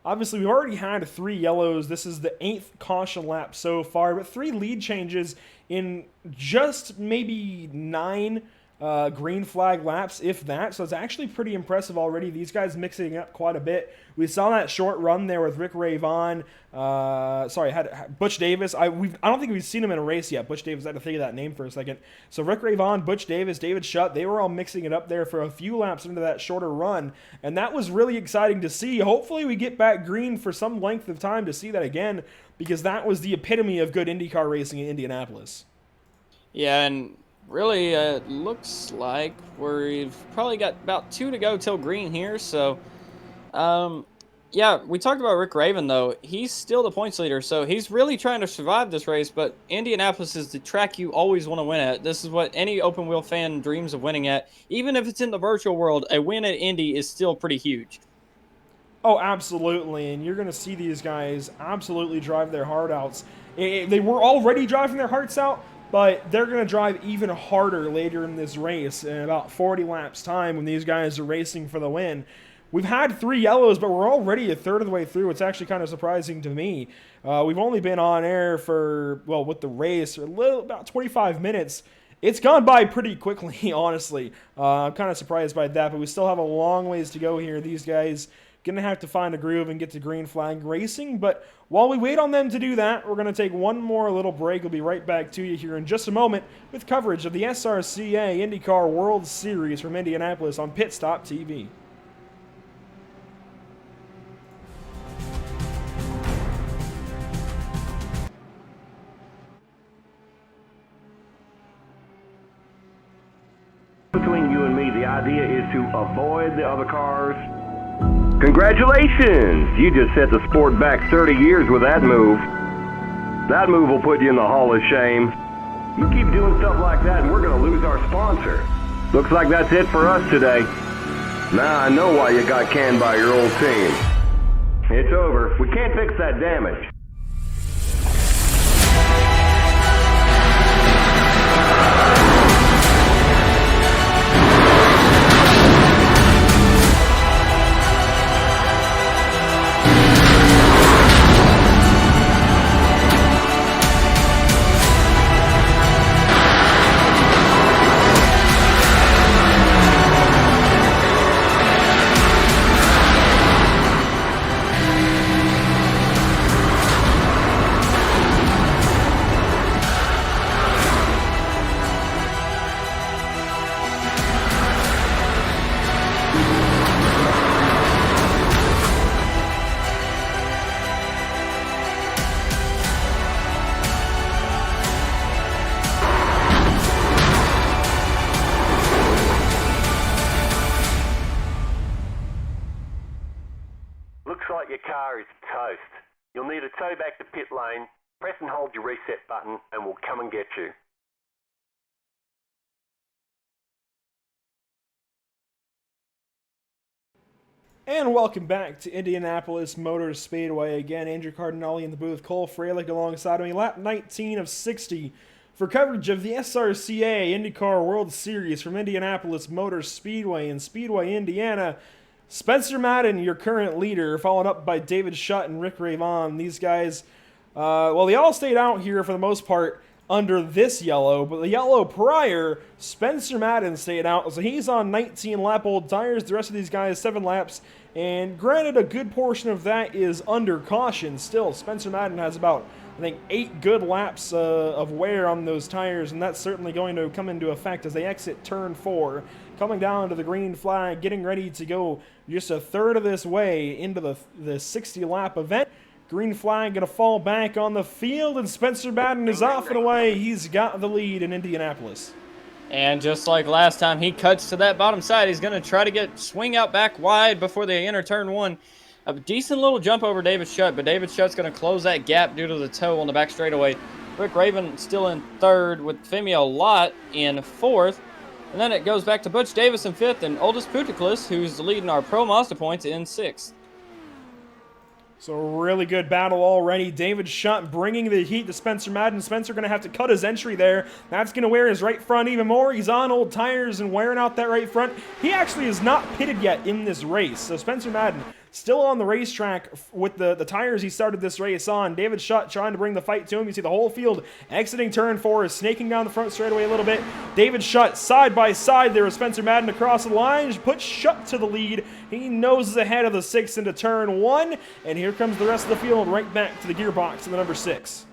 Obviously, we've already had 3 yellows. This is the 8th caution lap so far, but 3 lead changes in just maybe 9 green flag laps, if that. So it's actually pretty impressive already. These guys mixing up quite a bit. We saw that short run there with Rick Ray Vaughn. Had Butch Davis. I don't think we've seen him in a race yet. Butch Davis, I had to think of that name for a second. So Rick Ray Vaughn, Butch Davis, David Schutt, they were all mixing it up there for a few laps into that shorter run. And that was really exciting to see. Hopefully we get back green for some length of time to see that again, because that was the epitome of good IndyCar racing in Indianapolis. Yeah, and really, looks like we've probably got about 2 to go till green here. So, yeah, we talked about Rick Raven, though. He's still the points leader, so he's really trying to survive this race, but Indianapolis is the track you always want to win at. This is what any open wheel fan dreams of winning at. Even if it's in the virtual world, a win at Indy is still pretty huge. Oh, absolutely, and you're going to see these guys absolutely drive their heart outs. They were already driving their hearts out, but they're going to drive even harder later in this race in about 40 laps time when these guys are racing for the win. We've had 3 yellows, but we're already a third of the way through. It's actually kind of surprising to me. We've only been on air for, well, with the race, about 25 minutes. It's gone by pretty quickly, honestly. I'm kind of surprised by that, but we still have a long ways to go here. These guys going to have to find a groove and get to green flag racing. But while we wait on them to do that, we're going to take one more little break. We'll be right back to you here in just a moment with coverage of the SRCA IndyCar World Series from Indianapolis on Pit Stop TV. Between you and me, the idea is to avoid the other cars. Congratulations! You just set the sport back 30 years with that move. That move will put you in the Hall of Shame. You keep doing stuff like that and we're going to lose our sponsor. Looks like that's it for us today. Now I know why you got canned by your old team. It's over. We can't fix that damage. Looks like your car is toast. You'll need a tow back to pit lane. Press and hold your reset button and we'll come and get you. And welcome back to Indianapolis Motor Speedway. Again, Andrew Cardinale in the booth, Cole Freilich alongside of me, lap 19 of 60 for coverage of the SRCA IndyCar World Series from Indianapolis Motor Speedway in Speedway, Indiana. Spencer Madden, your current leader, followed up by David Shutt and Rick Ravon. These guys, well, they all stayed out here for the most part under this yellow, but the yellow prior, Spencer Madden stayed out, so he's on 19 lap old tires. The rest of these guys, 7 laps, and granted, a good portion of that is under caution. Still, Spencer Madden has about, I think, 8 good laps of wear on those tires, and that's certainly going to come into effect as they exit turn 4. Coming down to the green flag, getting ready to go just a third of this way into the 60-lap event. Green flag going to fall back on the field, and Spencer Madden is off and away. He's got the lead in Indianapolis. And just like last time, he cuts to that bottom side. He's going to try to swing out back wide before they enter turn 1. A decent little jump over David Shutt, but David Shutt's going to close that gap due to the toe on the back straightaway. Rick Raven still in 3rd with Femio Lott in 4th. And then it goes back to Butch Davis in 5th and Oldest Puticlus, who's leading our Pro Mazda points, in 6th. So really good battle already. David Shutt bringing the heat to Spencer Madden. Spencer going to have to cut his entry there. That's going to wear his right front even more. He's on old tires and wearing out that right front. He actually is not pitted yet in this race. So Spencer Madden still on the racetrack with the tires he started this race on. David Shutt trying to bring the fight to him. You see the whole field exiting turn 4, is snaking down the front straightaway a little bit. David Shutt side by side there with Spencer Madden across the line. Puts Shutt to the lead. He noses ahead of the 6 into turn 1. And here comes the rest of the field right back to the gearbox in the number 6.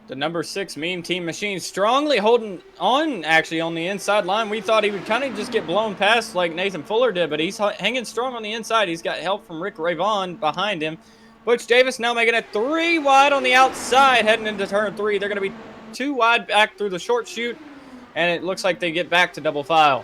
The number 6 Mean Team Machine strongly holding on, actually, on the inside line. We thought he would kind of just get blown past like Nathan Fuller did, but he's hanging strong on the inside. He's got help from Rick Ravon behind him. Butch Davis now making it 3 wide on the outside heading into turn 3. They're going to be 2 wide back through the short chute. and it looks like they get back to double file.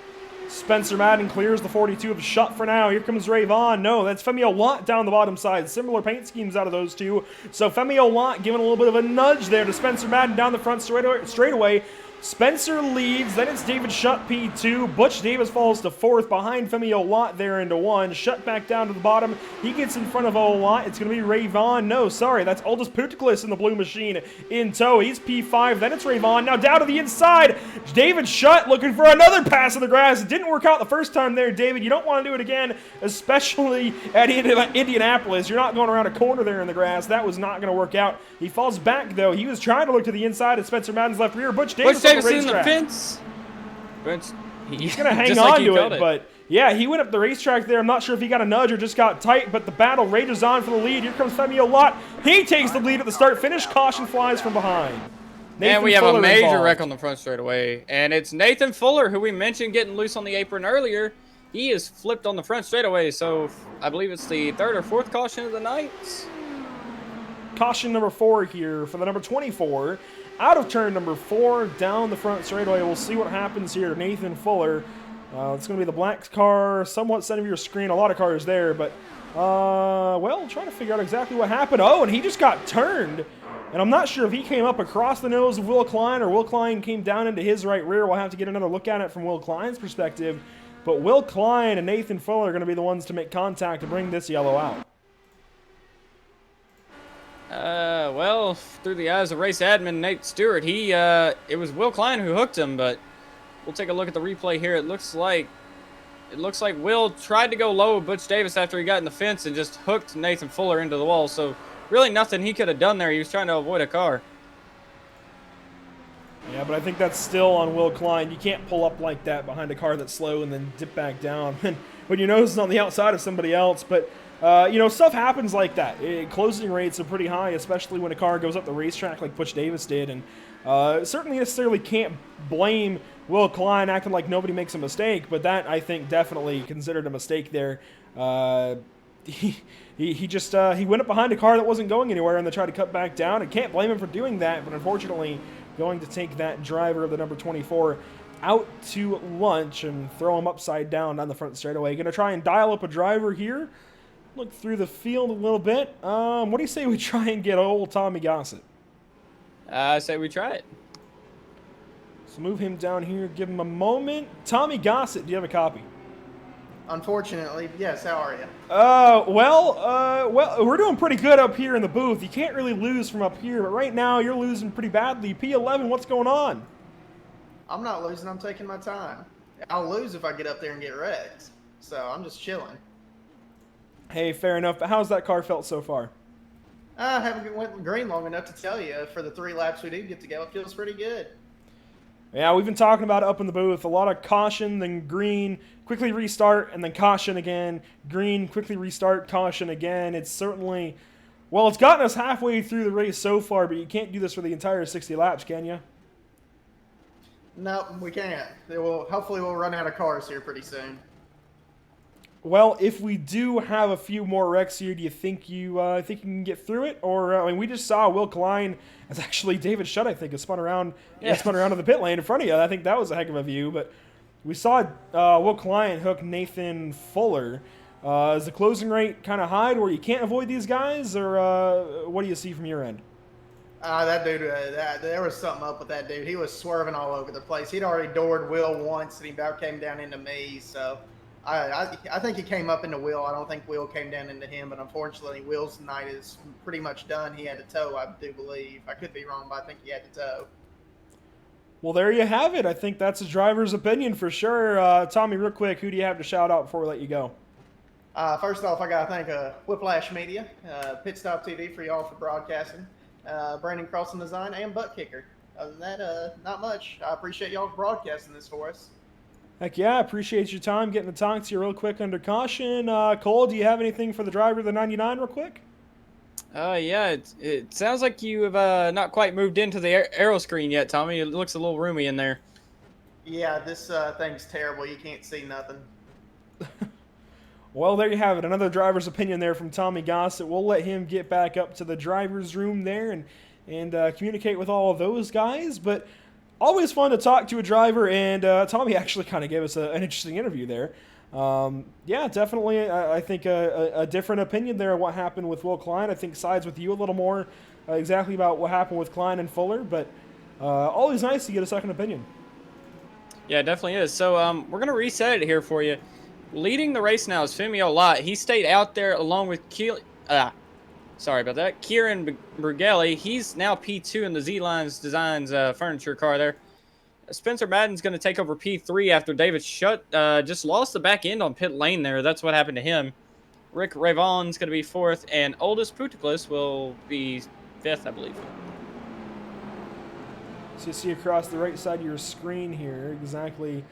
Spencer Madden clears the 42 of the shut for now. Here comes Ray Vaughn. No, that's Femio Lott down the bottom side. Similar paint schemes out of those two. So Femio Lott giving a little bit of a nudge there to Spencer Madden down the front straightaway. Spencer leads, then it's David Shutt P2. Butch Davis falls to 4th behind Femio Lott there into 1. Shutt back down to the bottom. He gets in front of Lott. It's going to be Ray Vaughn. No, sorry, that's Aldous Putiklis in the blue machine in tow. He's P5, then it's Ray Vaughn. Now down to the inside. David Shutt looking for another pass of the grass. It didn't work out the first time there, David. You don't want to do it again, especially at Indianapolis. You're not going around a corner there in the grass. That was not going to work out. He falls back, though. He was trying to look to the inside at Spencer Madden's left rear. Butch Davis in the fence. He's going to hang on to it, but yeah, he went up the racetrack there. I'm not sure if he got a nudge or just got tight, but the battle rages on for the lead. Here comes Femio Lott. He takes the lead at the start-finish. Caution flies from behind. And we have a major wreck on the front straightaway, and it's Nathan Fuller, who we mentioned getting loose on the apron earlier. He is flipped on the front straightaway, so I believe it's the 3rd or 4th caution of the night. Caution number 4 here for the number 24. Out of turn number 4, down the front straightaway. We'll see what happens here to Nathan Fuller. It's going to be the black car, somewhat center of your screen. A lot of cars there, but, well, trying to figure out exactly what happened. Oh, and he just got turned. And I'm not sure if he came up across the nose of Will Klein or Will Klein came down into his right rear. We'll have to get another look at it from Will Klein's perspective. But Will Klein and Nathan Fuller are going to be the ones to make contact to bring this yellow out. Well, through the eyes of race admin Nate Stewart, it was Will Klein who hooked him, but we'll take a look at the replay here. It looks like Will tried to go low with Butch Davis after he got in the fence and just hooked Nathan Fuller into the wall. So really nothing he could have done there. He was trying to avoid a car. Yeah, but I think that's still on Will Klein. You can't pull up like that behind a car that's slow and then dip back down when your nose is on the outside of somebody else. But you know, stuff happens like that. Closing rates are pretty high, especially when a car goes up the racetrack like Butch Davis did. And certainly necessarily can't blame Will Klein acting like nobody makes a mistake, but that, I think, definitely considered a mistake there. He went up behind a car that wasn't going anywhere and they tried to cut back down. I can't blame him for doing that, but unfortunately going to take that driver of the number 24 out to lunch and throw him upside down the front straightaway. Going to try and dial up a driver here. Look through the field a little bit. What do you say we try and get old Tommy Gossett? I say we try it. Let's move him down here. Give him a moment. Tommy Gossett, do you have a copy? Unfortunately, yes. How are you? Well, we're doing pretty good up here in the booth. You can't really lose from up here, but right now you're losing pretty badly. P11, what's going on? I'm not losing. I'm taking my time. I'll lose if I get up there and get wrecked. So I'm just chilling. Hey, fair enough. But how's that car felt so far? I haven't went green long enough to tell you. For the 3 laps we do get to go, it feels pretty good. Yeah, we've been talking about it up in the booth. A lot of caution, then green, quickly restart, and then caution again. Green, quickly restart, caution again. It's certainly, well, it's gotten us halfway through the race so far, but you can't do this for the entire 60 laps, can you? No, we can't. Hopefully we'll run out of cars here pretty soon. Well, if we do have a few more wrecks here, do you think you can get through it? Or I mean, we just saw Will Klein, as actually David Shutt, I think, has spun around in the pit lane in front of you. I think that was a heck of a view. But we saw Will Klein hook Nathan Fuller. Is the closing rate kind of high to where you can't avoid these guys, or what do you see from your end? That dude, there was something up with that dude. He was swerving all over the place. He'd already doored Will once, and he about came down into me. So I think he came up into Will. I don't think Will came down into him, but unfortunately, Will's night is pretty much done. He had to tow, I do believe. I could be wrong, but I think he had to tow. Well, there you have it. I think that's a driver's opinion for sure. Tommy, real quick, who do you have to shout out before we let you go? First off, I got to thank Whiplash Media, Pit Stop TV for y'all for broadcasting, Brandon Crossing Design, and Butt Kicker. Other than that, not much. I appreciate y'all for broadcasting this for us. Heck yeah, I appreciate your time getting to talk to you real quick under caution. Cole, do you have anything for the driver of the 99 real quick? Yeah, it sounds like you have not quite moved into the aero screen yet, Tommy. It looks a little roomy in there. Yeah, this thing's terrible. You can't see nothing. Well, there you have it. Another driver's opinion there from Tommy Gossett. We'll let him get back up to the driver's room there and communicate with all of those guys. But always fun to talk to a driver, and Tommy actually kind of gave us an interesting interview there. Yeah, definitely, I think a different opinion there of what happened with Will Klein. I think sides with you a little more exactly about what happened with Klein and Fuller, but always nice to get a second opinion. Yeah, it definitely is. So we're going to reset it here for you. Leading the race now is Femio Lott. He stayed out there along with Kieran Brughelli. He's now P2 in the Z-Lines Designs furniture car there. Spencer Madden's going to take over P3 after David Schutt just lost the back end on pit lane there. That's what happened to him. Rick Ravon's going to be 4th, and Oldest Putiklis will be 5th, I believe. So you see across the right side of your screen here exactly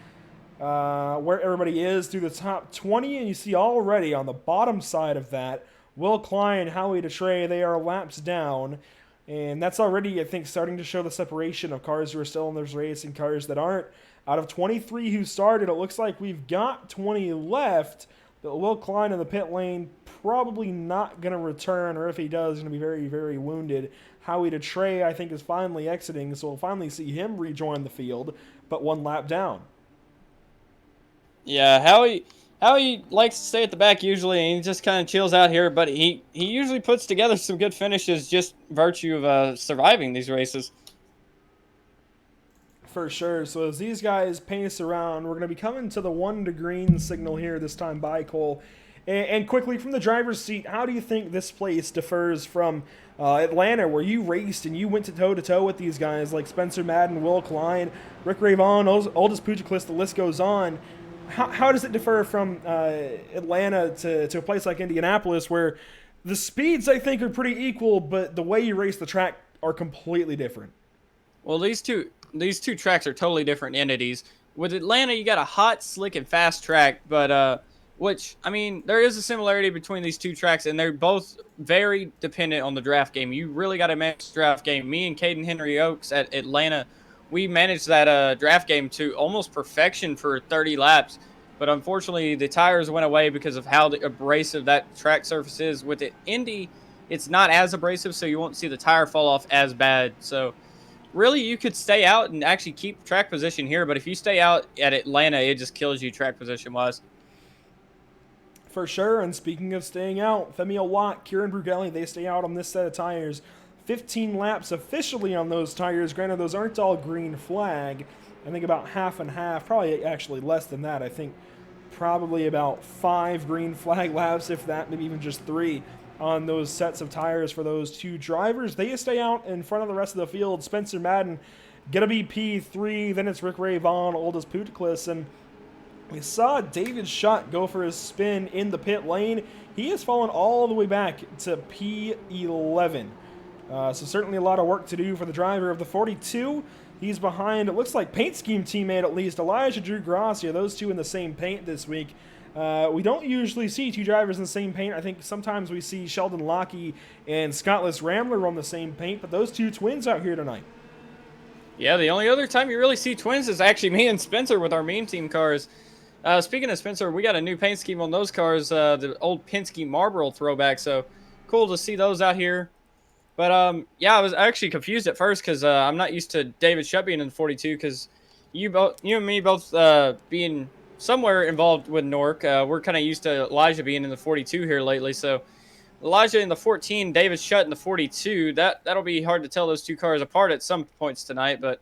where everybody is through the top 20, and you see already on the bottom side of that, Will Klein, Howie DeTrey, they are laps down, and that's already, I think, starting to show the separation of cars who are still in this race and cars that aren't. Out of 23 who started, it looks like we've got 20 left, but Will Klein in the pit lane probably not going to return, or if he does, going to be very, very wounded. Howie DeTrey, I think, is finally exiting, so we'll finally see him rejoin the field, but 1 lap down. Yeah, Howie likes to stay at the back usually, and he just kind of chills out here, but he usually puts together some good finishes just virtue of surviving these races. For sure. So as these guys pace around, we're going to be coming to the 1 to green signal here this time by Cole. And quickly, from the driver's seat, how do you think this place differs from Atlanta, where you raced and you went toe-to-toe with these guys like Spencer Madden, Will Klein, Rick Ravon, Oldest Putiklis, the list goes on. How does it differ from Atlanta to a place like Indianapolis, where the speeds, I think, are pretty equal, but the way you race the track are completely different? Well, these two tracks are totally different entities. With Atlanta, you got a hot, slick, and fast track, but which, I mean, there is a similarity between these two tracks, and they're both very dependent on the draft game. You really got to manage the draft game. Me and Caden Henry Oaks at Atlanta, we managed that draft game to almost perfection for 30 laps, but unfortunately, the tires went away because of how abrasive that track surface is. With it, Indy, it's not as abrasive, so you won't see the tire fall off as bad. So really, you could stay out and actually keep track position here, but if you stay out at Atlanta, it just kills you track position-wise. For sure, and speaking of staying out, Femio Lott, Kieran Brughelli, they stay out on this set of tires. 15 laps officially on those tires. Granted, those aren't all green flag. I think about half and half, probably actually less than that. I think probably about 5 green flag laps, if that, maybe even just 3 on those sets of tires for those 2 drivers. They stay out in front of the rest of the field. Spencer Madden gonna be P3, then it's Rick Ravon, Oldest Putiklis, and we saw David Schutt go for his spin in the pit lane. He has fallen all the way back to P11. So certainly a lot of work to do for the driver of the 42. He's behind, it looks like, paint scheme teammate at least, Elijah Drew Gracia. Those 2 in the same paint this week. We don't usually see 2 drivers in the same paint. I think sometimes we see Sheldon Lockey and Scottless Rambler on the same paint, but those 2 twins out here tonight. Yeah, the only other time you really see twins is actually me and Spencer with our meme team cars. Speaking of Spencer, we got a new paint scheme on those cars, the old Penske Marlboro throwback, so cool to see those out here. But, yeah, I was actually confused at first because I'm not used to David Schutt being in the 42 because you and me both being somewhere involved with Nork. We're kind of used to Elijah being in the 42 here lately, so Elijah in the 14, David Schutt in the 42. That'll be hard to tell those 2 cars apart at some points tonight, but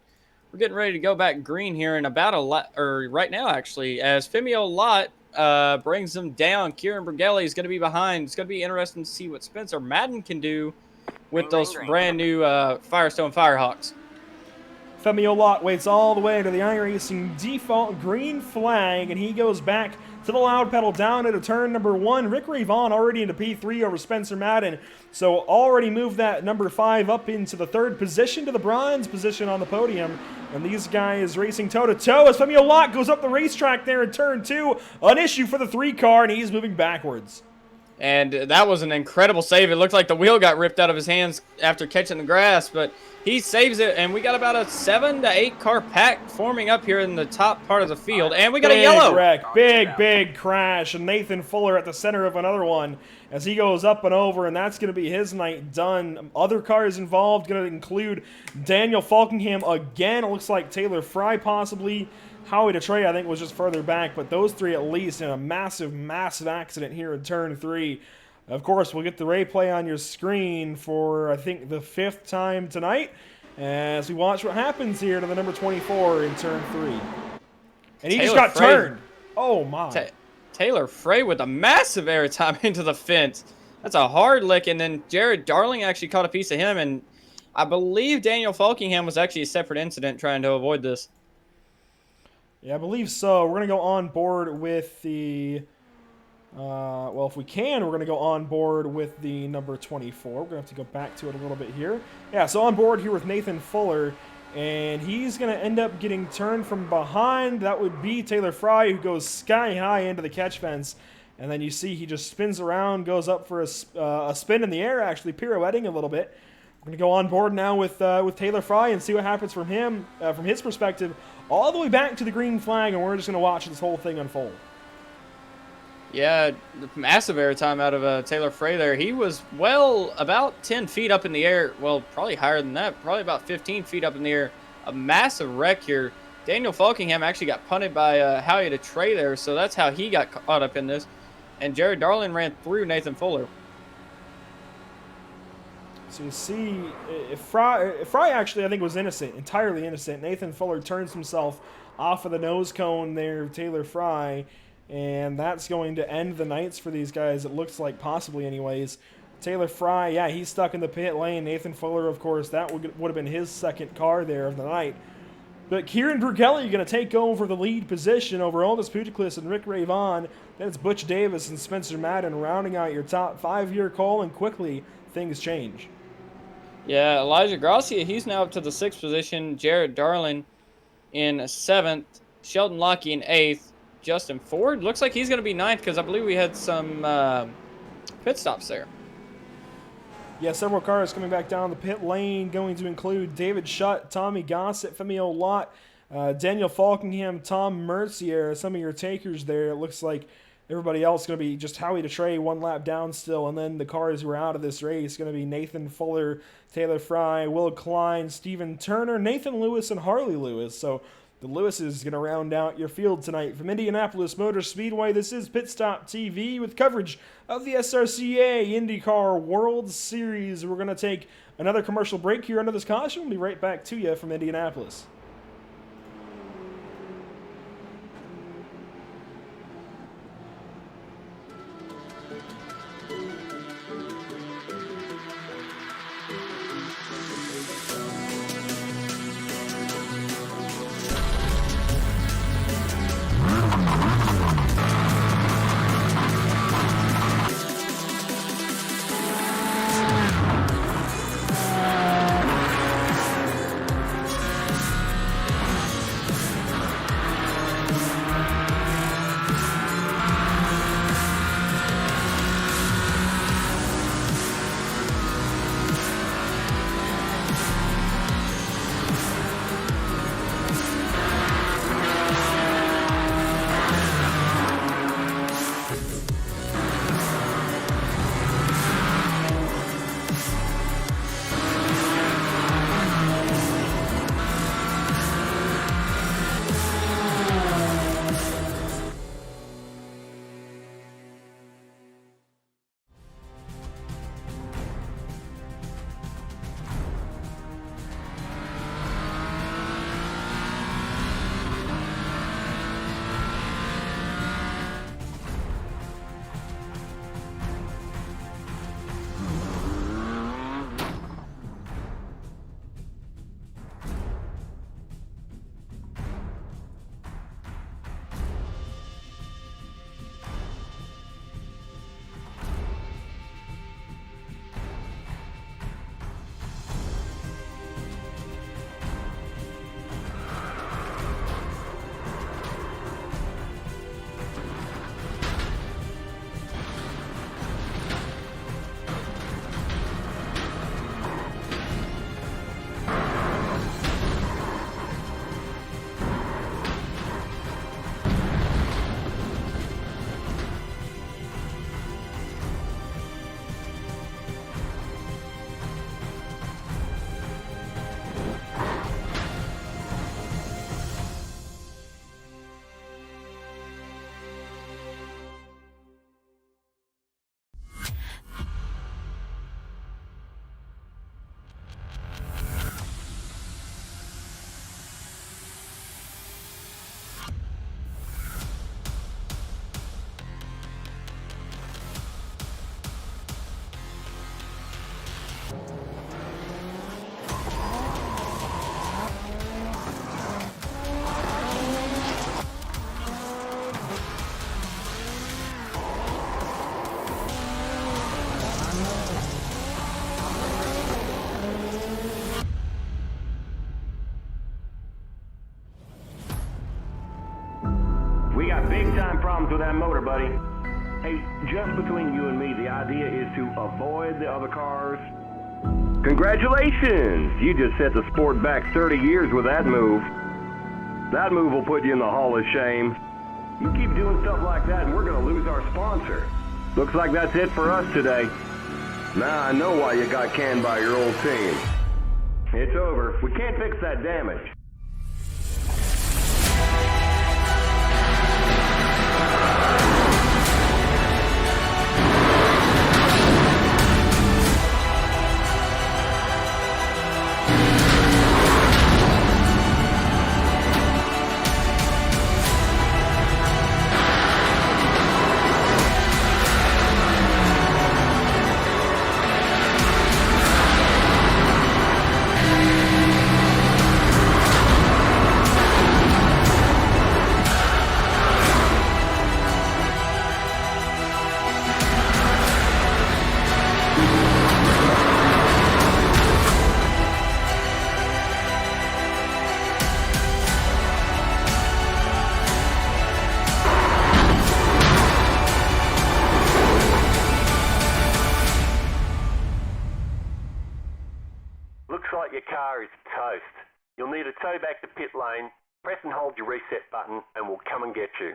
we're getting ready to go back green here in about right now, actually, as Femio Lott brings them down. Kieran Brughelli is going to be behind. It's going to be interesting to see what Spencer Madden can do with those brand new Firestone Firehawks. Femio Lott waits all the way to the iRacing default green flag, and he goes back to the loud pedal down into turn number 1. Rick Ravon already into P3 over Spencer Madden, so already moved that number 5 up into the 3rd position to the bronze position on the podium. And these guys racing toe-to-toe as Femio Lott goes up the racetrack there in turn 2. An issue for the 3 car, and he's moving backwards. And that was an incredible save. It looked like the wheel got ripped out of his hands after catching the grass, but he saves it, and we got about a 7 to 8 car pack forming up here in the top part of the field, and we got a yellow. Wreck, big crash, and Nathan Fuller at the center of another one as he goes up and over, and that's going to be his night done. Other cars involved going to include Daniel Falkingham again. It looks like Taylor Fry possibly. Howie DeTrey, I think, was just further back, but those three at least in a massive accident here in Turn 3. Of course, we'll get the replay on your screen for, I think, the 5th time tonight as we watch what happens here to the number 24 in Turn 3. And he just got turned. Oh, my. Taylor Frey with a massive air time into the fence. That's a hard lick, and then Jared Darling actually caught a piece of him, and I believe Daniel Falkingham was actually a separate incident trying to avoid this. Yeah, I believe so. We're going to go on board with the... well, if we can, we're going to go on board with the number 24. We're going to have to go back to it a little bit here. Yeah, so on board here with Nathan Fuller, and he's going to end up getting turned from behind. That would be Taylor Fry, who goes sky high into the catch fence. And then you see he just spins around, goes up for a spin in the air, actually pirouetting a little bit. We're going to go on board now with Taylor Fry and see what happens from him, from his perspective, all the way back to the green flag, and we're just going to watch this whole thing unfold. Yeah, massive air time out of Taylor Frey there. He was, well, about 10 feet up in the air. Well, probably higher than that. Probably about 15 feet up in the air. A massive wreck here. Daniel Falkingham actually got punted by Howie DeTrey there, so that's how he got caught up in this. And Jared Darling ran through Nathan Fuller. So you see, Fry actually, I think, was innocent, entirely innocent. Nathan Fuller turns himself off of the nose cone there, Taylor Fry, and that's going to end the nights for these guys, it looks like, possibly anyways. Taylor Fry, yeah, he's stuck in the pit lane. Nathan Fuller, of course, that would have been his second car there of the night. But Kieran Brugelli going to take over the lead position over Aldous Puticlis and Rick Ravon. Then it's Butch Davis and Spencer Madden rounding out your top 5-year call, and quickly things change. Yeah, Elijah Gracia, he's now up to the 6th position. Jared Darling in 7th. Sheldon Lockie in 8th. Justin Ford looks like he's going to be 9th because I believe we had some pit stops there. Yeah, several cars coming back down the pit lane, going to include David Schutt, Tommy Gossett, Femio Lott, Daniel Falkingham, Tom Mercier, some of your takers there. It looks like everybody else is going to be just Howie DeTrey, 1 lap down still, and then the cars who are out of this race going to be Nathan Fuller, Taylor Fry, Will Klein, Steven Turner, Nathan Lewis, and Harley Lewis. So the Lewis is going to round out your field tonight. From Indianapolis Motor Speedway, this is Pit Stop TV with coverage of the SRCA IndyCar World Series. We're going to take another commercial break here under this caution. We'll be right back to you from Indianapolis. Hey, just between you and me, the idea is to avoid the other cars. Congratulations! You just set the sport back 30 years with that move. That move will put you in the Hall of Shame. You keep doing stuff like that and we're going to lose our sponsor. Looks like that's it for us today. Now I know why you got canned by your old team. It's over. We can't fix that damage. Looks like your car is toast. You'll need a tow back to pit lane. Press and hold your reset button and we'll come and get you.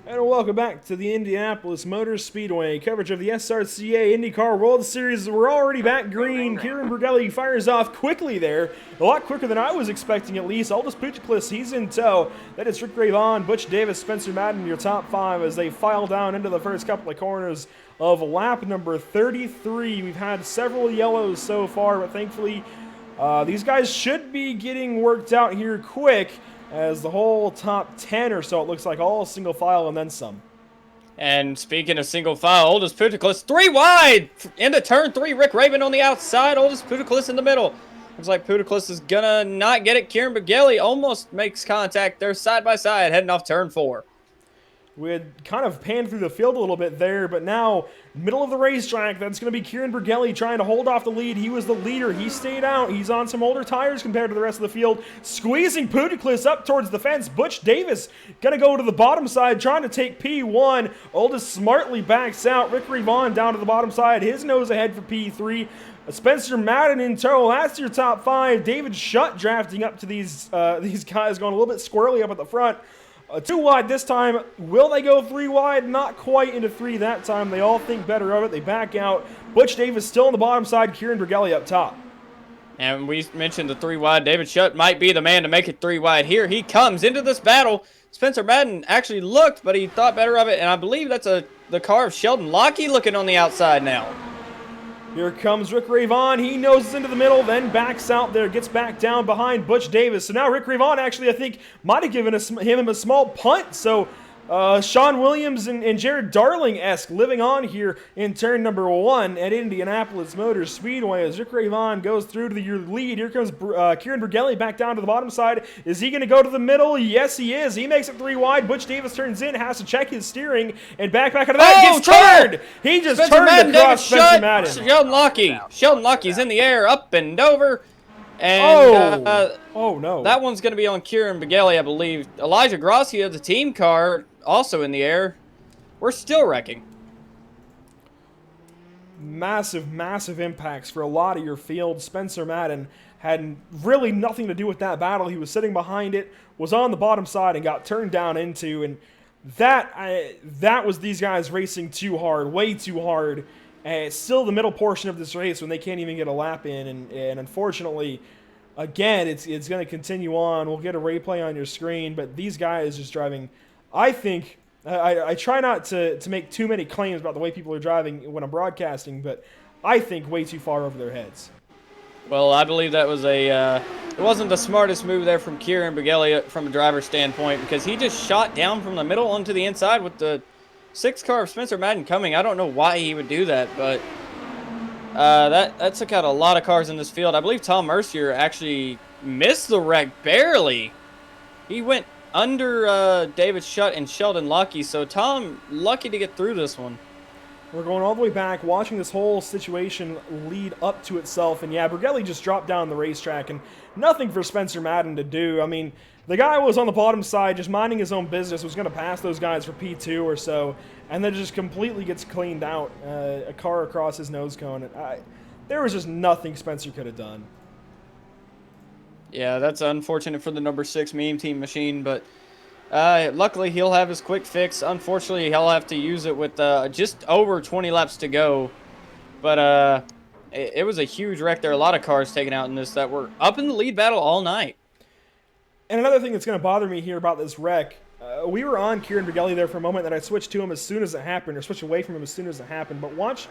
And welcome back to the Indianapolis Motor Speedway. Coverage of the SRCA IndyCar World Series. We're already back green. Kieran Bergelli fires off quickly there. A lot quicker than I was expecting, at least. Aldis Puchiklis, he's in tow. That is Rick Ravon, Butch Davis, Spencer Madden, your top five as they file down into the first couple of corners of lap number 33. We've had several yellows so far, but thankfully these guys should be getting worked out here quick, as the whole top 10 or so, it looks like, all single file and then some. And speaking of single file, Aldis Puchiklis 3 wide into turn 3. Rick Raven on the outside, Aldis Puchiklis in the middle. Looks like Puchiklis is gonna not get it. Kieran Bergelli almost makes contact. They're side by side heading off turn 4. We had kind of panned through the field a little bit there, but now, middle of the racetrack, that's going to be Kieran Bergelli trying to hold off the lead. He was the leader. He stayed out. He's on some older tires compared to the rest of the field. Squeezing Puchiklis up towards the fence. Butch Davis going to go to the bottom side, trying to take P1. Aldis smartly backs out. Rick Ravon down to the bottom side. His nose ahead for P3. Spencer Madden in tow. That's your top 5. David Shutt drafting up to these guys, going a little bit squirrely up at the front. 2 wide this time. Will they go 3 wide? Not quite into 3 that time. They all think better of it. They back out. Butch Davis still on the bottom side. Kieran Bergelli up top. And we mentioned the 3 wide. David Shutt might be the man to make it 3 wide. Here he comes into this battle. Spencer Madden actually looked, but he thought better of it. And I believe that's the car of Sheldon Lockie looking on the outside now. Here comes Rick Ravon. He noses into the middle, then backs out there, gets back down behind Butch Davis. So now Rick Ravon actually, I think, might have given him a small punt. So Sean Williams and Jared Darling-esque living on here in turn number 1 at Indianapolis Motor Speedway as Rick Ravon goes through to your lead. Here comes Kieran Bergelli back down to the bottom side. Is he going to go to the middle? Yes, he is. He makes it 3 wide. Butch Davis turns in, has to check his steering, and back out of that. Gets turned! He just Spencer turned Madden, across David Spencer Shutt, Madden. Sheldon Lockie. Sheldon Lockie's in the air, up and over. And oh no. That one's going to be on Kieran Bergelli, I believe. Elijah Gracia, the team car, also in the air. We're still wrecking. Massive, massive impacts for a lot of your field. Spencer Madden had really nothing to do with that battle. He was sitting behind it, was on the bottom side, and got turned down into. And that was these guys racing too hard, way too hard. It's still the middle portion of this race when they can't even get a lap in. And unfortunately, again, it's going to continue on. We'll get a replay on your screen. But these guys just driving, I think, I try not to make too many claims about the way people are driving when I'm broadcasting, but I think way too far over their heads. Well, I believe that was it wasn't the smartest move there from Kieran Bergelli from a driver's standpoint, because he just shot down from the middle onto the inside with the 6 car of Spencer Madden coming. I don't know why he would do that, but that took out a lot of cars in this field. I believe Tom Mercier actually missed the wreck barely. He went under David Shutt and Sheldon Lockie, so Tom lucky to get through this one. We're going all the way back, watching this whole situation lead up to itself, and yeah, Bergelli just dropped down the racetrack, and nothing for Spencer Madden to do. I mean, the guy was on the bottom side, just minding his own business, was going to pass those guys for P2 or so, and then just completely gets cleaned out, a car across his nose cone. And there was just nothing Spencer could have done. Yeah, that's unfortunate for the number 6 meme team machine, but luckily he'll have his quick fix. Unfortunately, he'll have to use it with just over 20 laps to go. But it was a huge wreck. There are a lot of cars taken out in this that were up in the lead battle all night. And another thing that's going to bother me here about this wreck, we were on Kieran Bergelli there for a moment, then I switched to him as soon as it happened, or switched away from him as soon as it happened. But watch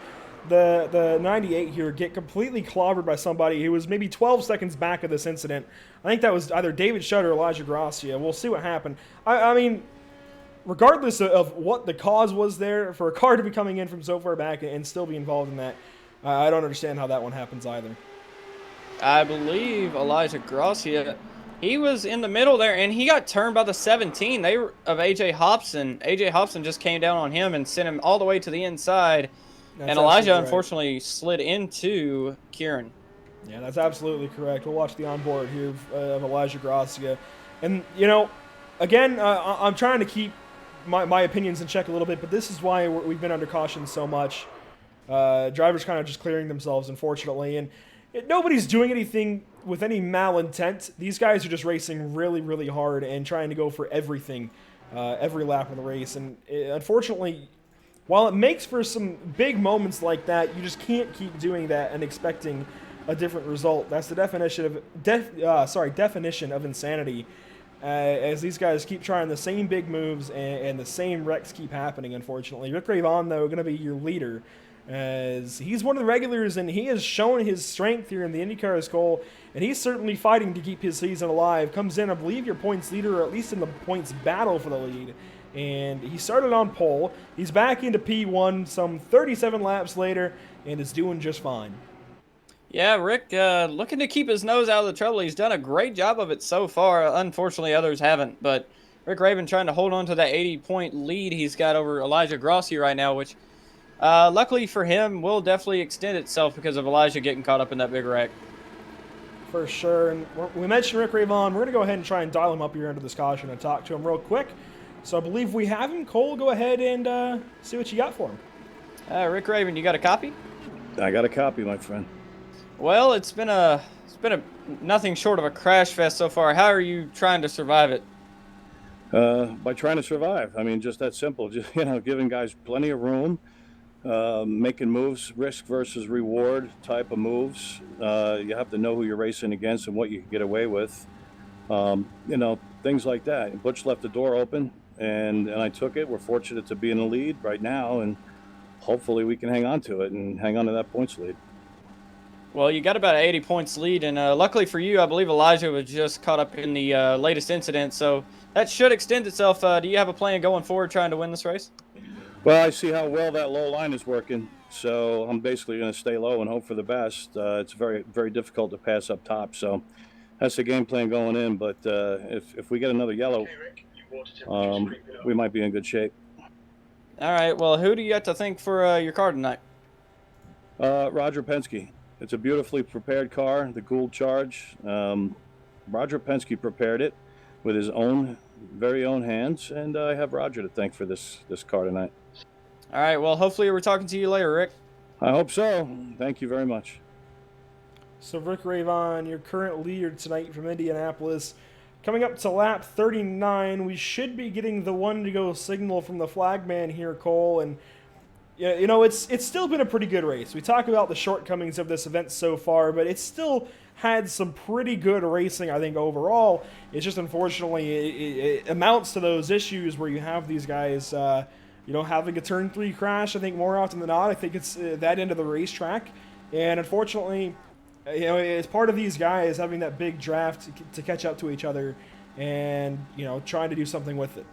the 98 here get completely clobbered by somebody who was maybe 12 seconds back of this incident. I think that was either David Shutt or Elijah Gracia. We'll see what happened. I mean, regardless of what the cause was there, for a car to be coming in from so far back and still be involved in that, I don't understand how that one happens either. I believe Elijah Gracia, he was in the middle there, and he got turned by the 17 of A.J. Hobson. A.J. Hobson just came down on him and sent him all the way to the inside. That's and Elijah, right. Unfortunately, slid into Kieran. Yeah, that's absolutely correct. We'll watch the onboard here of Elijah Gracia. And, you know, again, I'm trying to keep my opinions in check a little bit, but this is why we've been under caution so much. Drivers kind of just clearing themselves, unfortunately. And nobody's doing anything with any malintent. These guys are just racing really, really hard and trying to go for everything every lap of the race. And unfortunately, while it makes for some big moments like that, you just can't keep doing that and expecting a different result. That's the definition of insanity. As these guys keep trying the same big moves and the same wrecks keep happening, unfortunately. Rick Ravon, though, going to be your leader, as he's one of the regulars, and he has shown his strength here in the IndyCar as Cole, and he's certainly fighting to keep his season alive. Comes in, I believe, your points leader, or at least in the points battle for the lead. And he started on pole. He's back into P1 some 37 laps later and is doing just fine. Yeah, Rick looking to keep his nose out of the trouble. He's done a great job of it so far. Unfortunately, others haven't. But Rick Raven trying to hold on to that 80-point lead he's got over Elijah Grossi right now, which luckily for him will definitely extend itself because of Elijah getting caught up in that big wreck. For sure. And we mentioned Rick Ravon. We're going to go ahead and try and dial him up here under this caution and talk to him real quick. So I believe we have him. Cole, go ahead and see what you got for him. Rick Raven, you got a copy? I got a copy, my friend. Well, it's been a nothing short of a crash fest so far. How are you trying to survive it? By trying to survive. I mean, just that simple. Just, giving guys plenty of room, making moves, risk versus reward type of moves. You have to know who you're racing against and what you can get away with. Things like that. Butch left the door open. And I took it. We're fortunate to be in the lead right now, and hopefully we can hang on to it and hang on to that points lead. Well, you got about an 80 points lead, and luckily for you, I believe Elijah was just caught up in the latest incident, so that should extend itself. Do you have a plan going forward trying to win this race? Well, I see how well that low line is working, so I'm basically going to stay low and hope for the best. It's very, very difficult to pass up top, so that's the game plan going in, but if we get another yellow, we might be in good shape. All right. Well, who do you have to thank for your car tonight? Roger Penske. It's a beautifully prepared car, the Gould Charge. Roger Penske prepared it with his very own hands, and I have Roger to thank for this car tonight. All right. Well, hopefully we're talking to you later, Rick. I hope so. Thank you very much. So Rick Ravon, your current leader tonight from Indianapolis. Coming up to lap 39, we should be getting the one-to-go signal from the flagman here, Cole. And, it's still been a pretty good race. We talk about the shortcomings of this event so far, but it's still had some pretty good racing, I think, overall. It's just, unfortunately, it amounts to those issues where you have these guys, having a turn 3 crash, I think, more often than not. I think it's that end of the racetrack. And, unfortunately, as part of these guys having that big draft to catch up to each other and, trying to do something with it.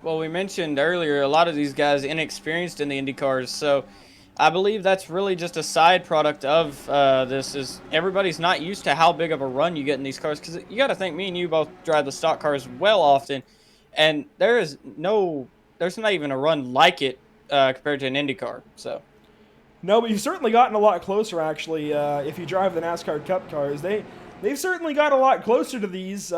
Well, we mentioned earlier a lot of these guys inexperienced in the Indy cars, so I believe that's really just a side product of this is everybody's not used to how big of a run you get in these cars, because you got to think me and you both drive the stock cars well often, and there's not even a run like it compared to an IndyCar. So. No, but you've certainly gotten a lot closer, actually. If you drive the NASCAR Cup cars, they've certainly got a lot closer to these.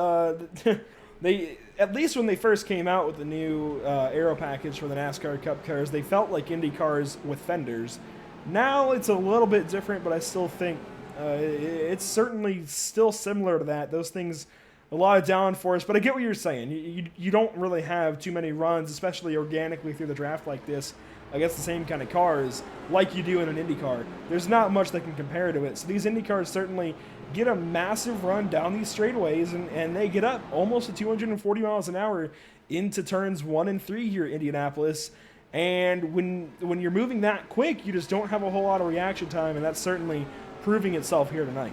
They, at least when they first came out with the new aero package for the NASCAR Cup cars, they felt like Indy cars with fenders. Now it's a little bit different, but I still think it's certainly still similar to that. Those things, a lot of downforce, but I get what you're saying. You don't really have too many runs, especially organically through the draft like this, against the same kind of cars like you do in an Indy car. There's not much that can compare to it. So these Indy cars certainly get a massive run down these straightaways, and they get up almost to 240 miles an hour into turns 1 and 3 here at Indianapolis. And when you're moving that quick, you just don't have a whole lot of reaction time, and that's certainly proving itself here tonight.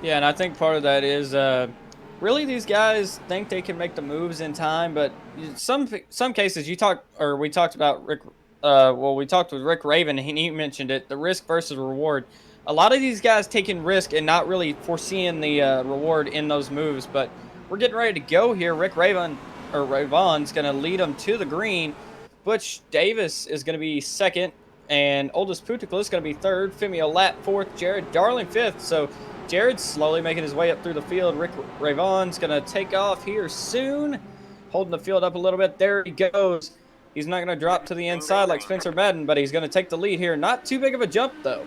Yeah, and I think part of that is really these guys think they can make the moves in time, but some cases we talked about Rick. We talked with Rick Raven, and he mentioned it: the risk versus reward. A lot of these guys taking risk and not really foreseeing the reward in those moves. But we're getting ready to go here. Rick Raven's going to lead them to the green. Butch Davis is going to be second, and Oldest Puticlus is going to be third. Femio Lat fourth. Jared Darling fifth. So Jared's slowly making his way up through the field. Rick Ravon's going to take off here soon, holding the field up a little bit. There he goes. He's not going to drop to the inside like Spencer Madden, but he's going to take the lead here. Not too big of a jump, though.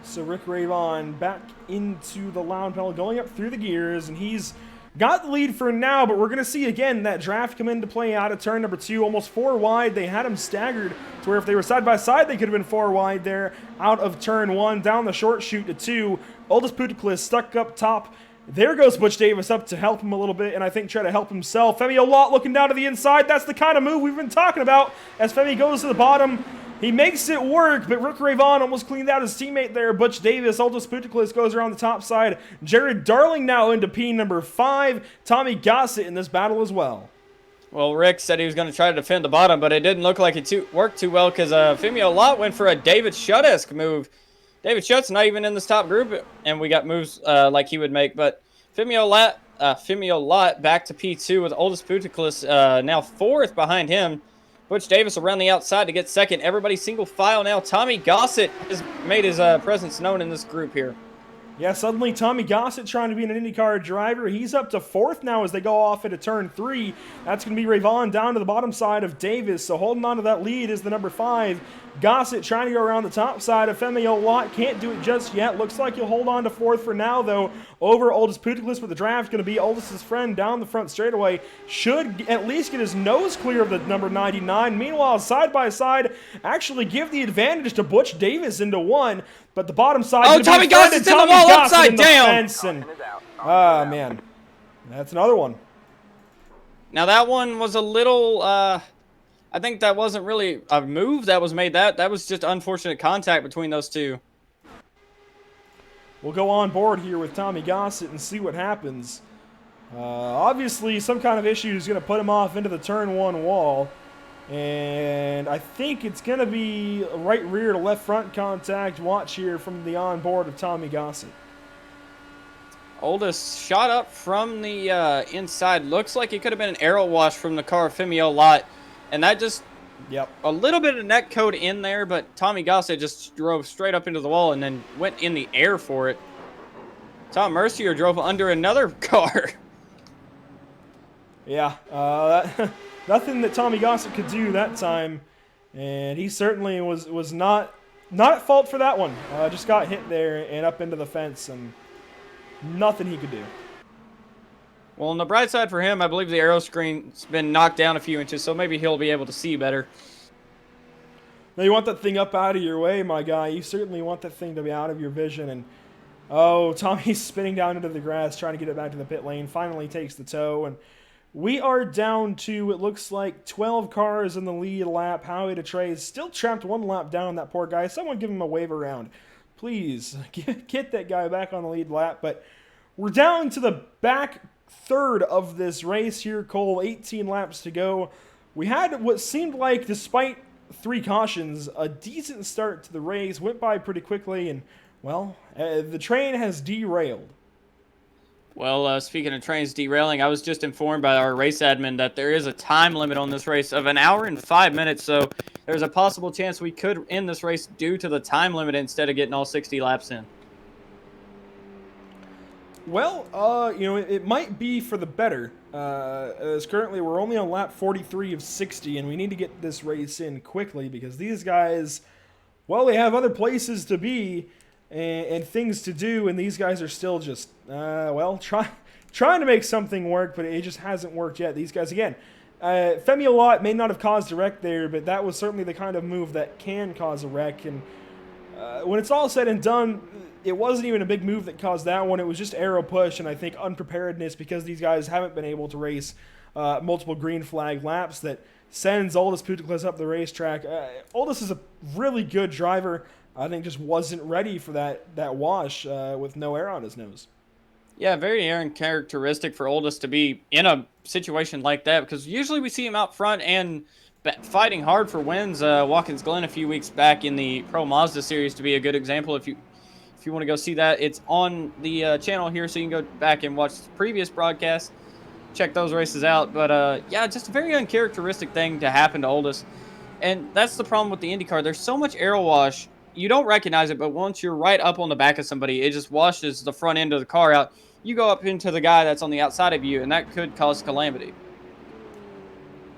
So Rick Ravon back into the lounge pedal, going up through the gears, and he's got the lead for now, but we're going to see again that draft come into play out of turn number 2, almost 4 wide. They had him staggered to where if they were side by side, they could have been 4 wide there out of turn 1, down the short chute to 2. Oldest Puticlus stuck up top. There goes Butch Davis up to help him a little bit, and I think try to help himself. Femio Lot looking down to the inside. That's the kind of move we've been talking about as Femi goes to the bottom. He makes it work, but Rick Ravon almost cleaned out his teammate there. Butch Davis, Oldest Puticlus goes around the top side. Jared Darling now into P number 5. Tommy Gossett in this battle as well. Well, Rick said he was going to try to defend the bottom, but it didn't look like it worked too well because Femio Lot went for a David Shutt-esque move. David Shutt's not even in this top group, and we got moves like he would make. But Femio Lot back to P2 with Oldest Puticlus now 4th behind him. Butch Davis around the outside to get second. Everybody single file now. Tommy Gossett has made his presence known in this group here. Yeah, suddenly Tommy Gossett trying to be an IndyCar driver. He's up to 4th now as they go off into turn 3. That's going to be Ravon down to the bottom side of Davis. So holding on to that lead is the number 5. Gossett trying to go around the top side of Femio Lot. Can't do it just yet. Looks like he'll hold on to 4th for now, though. Over Oldest Puticlus, with the draft going to be Oldest's friend down the front straightaway. Should at least get his nose clear of the number 99. Meanwhile, side by side, actually give the advantage to Butch Davis into 1. But the bottom side. Oh, Tommy Gossett's in the wall upside down. Man, that's another one. Now that one was a little. I think that wasn't really a move that was made. That was just unfortunate contact between those two. We'll go on board here with Tommy Gossett and see what happens. Obviously, some kind of issue is going to put him off into the turn 1 wall. And I think it's going to be right rear to left front contact. Watch here from the onboard of Tommy Gossett. Oldest shot up from the inside. Looks like it could have been an arrow wash from the car of Femio Lot. And that just, a little bit of net code in there, but Tommy Gossett just drove straight up into the wall and then went in the air for it. Tom Mercier drove under another car. Yeah, nothing that Tommy Gossett could do that time, and he certainly was not at fault for that one. Just got hit there and up into the fence, and nothing he could do. Well, on the bright side for him, I believe the aero screen's been knocked down a few inches, so maybe he'll be able to see better. Now, you want that thing up out of your way, my guy. You certainly want that thing to be out of your vision. And, oh, Tommy's spinning down into the grass, trying to get it back to the pit lane. Finally takes the tow. And we are down to, it looks like, 12 cars in the lead lap. Howie DeTrey is still trapped 1 lap down, that poor guy. Someone give him a wave around. Please, get that guy back on the lead lap. But we're down to the back third of this race here, Cole. 18 laps to go. We had what seemed like, despite 3 cautions, a decent start to the race. Went by pretty quickly, and, well, the train has derailed. Well, speaking of trains derailing, I was just informed by our race admin that there is a time limit on this race of 1 hour and 5 minutes, so there's a possible chance we could end this race due to the time limit instead of getting all 60 laps in. Well, it might be for the better. As currently we're only on lap 43 of 60, and we need to get this race in quickly because these guys, well, they have other places to be and things to do, and these guys are still just, trying to make something work, but it just hasn't worked yet. These guys, again, Femi Lot may not have caused a wreck there, but that was certainly the kind of move that can cause a wreck, and when it's all said and done, it wasn't even a big move that caused that one. It was just aero push, and I think unpreparedness because these guys haven't been able to race multiple green flag laps that sends Aldis Puteklis up the racetrack. Aldis is a really good driver. I think just wasn't ready for that wash with no air on his nose. Yeah, very uncharacteristic for Aldis to be in a situation like that because usually we see him out front and fighting hard for wins. Watkins Glen a few weeks back in the Pro Mazda series to be a good example. If you want to go see that, it's on the channel here, so you can go back and watch the previous broadcast. Check those races out. But just a very uncharacteristic thing to happen to Aldis. And that's the problem with the IndyCar. There's so much aero wash. You don't recognize it, but once you're right up on the back of somebody, it just washes the front end of the car out. You go up into the guy that's on the outside of you, and that could cause calamity.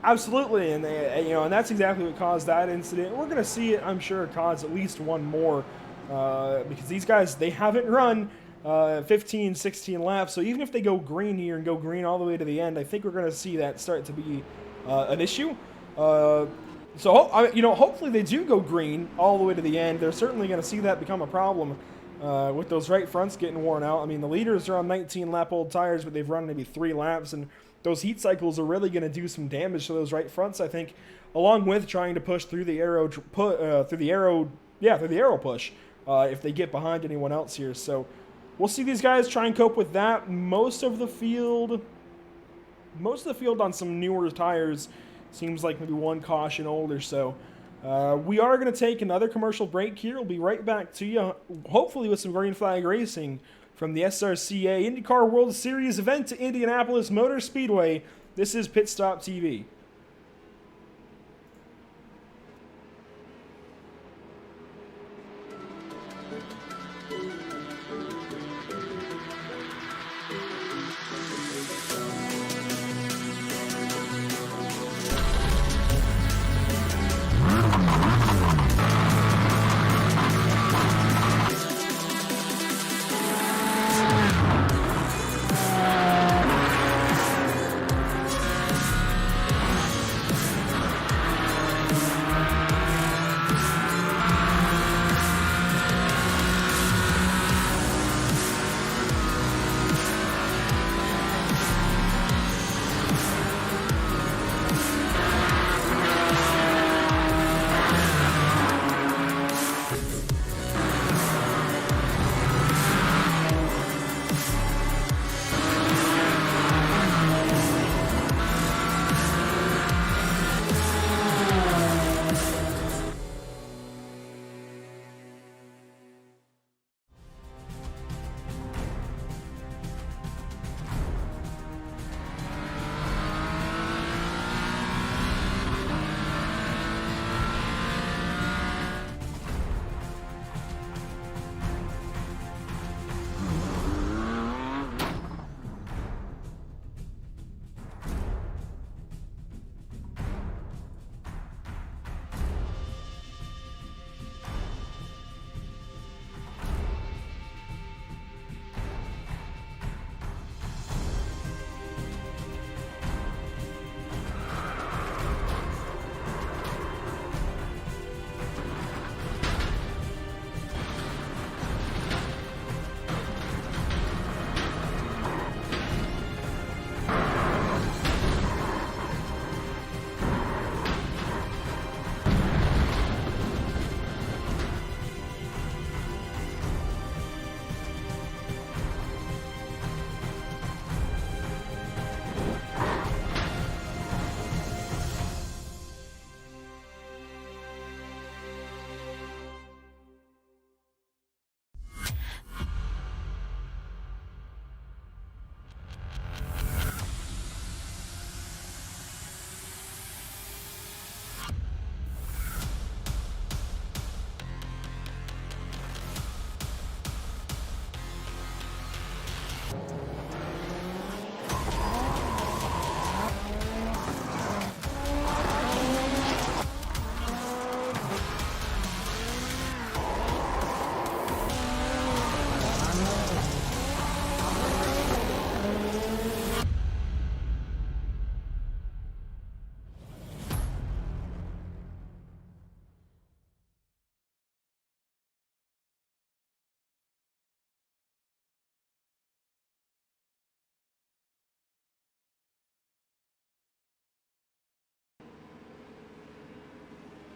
Absolutely, and and that's exactly what caused that incident. We're going to see it, I'm sure, cause at least one more because these guys, they haven't run 15, 16 laps, so even if they go green here and go green all the way to the end, I think we're going to see that start to be an issue. So, hopefully they do go green all the way to the end. They're certainly going to see that become a problem with those right fronts getting worn out. I mean, the leaders are on 19-lap-old tires, but they've run maybe 3 laps, and those heat cycles are really going to do some damage to those right fronts, I think, along with trying to push through the aero push if they get behind anyone else here. So we'll see these guys try and cope with that. Most of the field on some newer tires. Seems like maybe one caution older, so we are going to take another commercial break here. We'll be right back to you, hopefully with some green flag racing from the SRCA IndyCar World Series event to Indianapolis Motor Speedway. This is Pit Stop TV.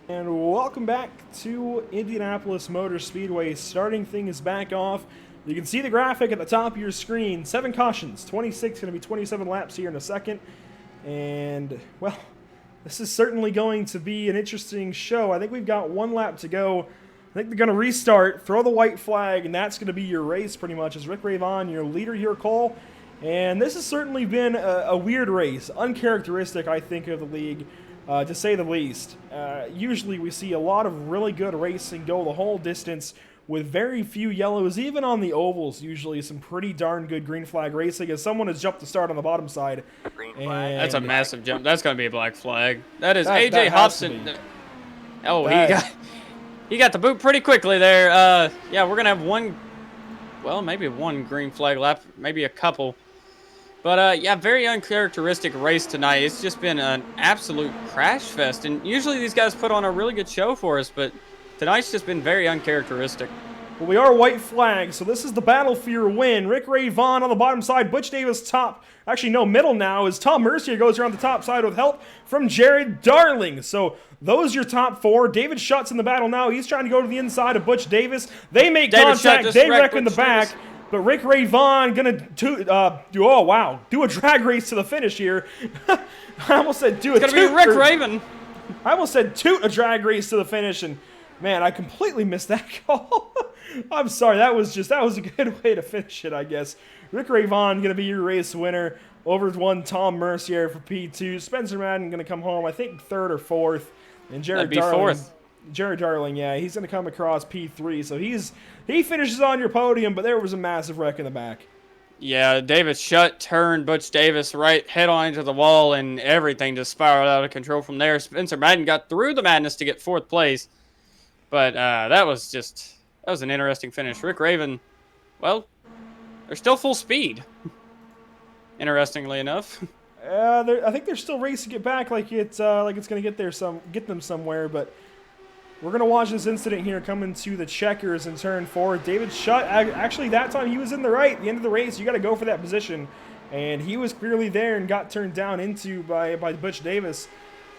And welcome back to Indianapolis Motor Speedway. Starting things back off. You can see the graphic at the top of your screen. 7 cautions, 26, going to be 27 laps here in a second. And, well, this is certainly going to be an interesting show. I think we've got 1 lap to go. I think they're going to restart, throw the white flag, and that's going to be your race pretty much. As Rick Ravon, your leader here, Cole. And this has certainly been a weird race. Uncharacteristic, I think, of the league. To say the least. Usually we see a lot of really good racing go the whole distance with very few yellows, even on the ovals. Usually some pretty darn good green flag racing as someone has jumped the start on the bottom side. Green flag. That's a massive jump. That's going to be a black flag. That is AJ Hobson. Oh, he got the boot pretty quickly there. Yeah, we're going to have maybe one green flag lap, maybe a couple. But, yeah, very uncharacteristic race tonight. It's just been an absolute crash fest. And usually these guys put on a really good show for us, but tonight's just been very uncharacteristic. Well, we are white flag, so this is the battle for your win. Rick Ravon on the bottom side, Butch Davis top. Actually, no, middle now, as Tom Mercier goes around the top side with help from Jared Darling. So those are your top 4. David Schutt's in the battle now. He's trying to go to the inside of Butch Davis. They make contact. They wreck in the back. But Rick Ravon gonna do a drag race to the finish here. I almost said do a It's gonna be Rick Raven. I almost said toot a drag race to the finish, and man, I completely missed that call. I'm sorry, that was a good way to finish it, I guess. Rick Ravon gonna be your race winner. Over one Tom Mercier for P2. Spencer Madden gonna come home, I think 3rd or 4th, and Jared Darling. 4th. Jared Darling, yeah, he's going to come across P3, so he finishes on your podium, but there was a massive wreck in the back. Yeah, David Schutt turned Butch Davis right head on into the wall, and everything just spiraled out of control from there. Spencer Madden got through the madness to get 4th place, but that was an interesting finish. Rick Raven, well, they're still full speed, interestingly enough. I think they're still racing it back like it's going to get them somewhere, but we're going to watch this incident here coming to the checkers in turn 4. David Schutt, actually that time he was in the right. At the end of the race, you got to go for that position. And he was clearly there and got turned down into by Butch Davis.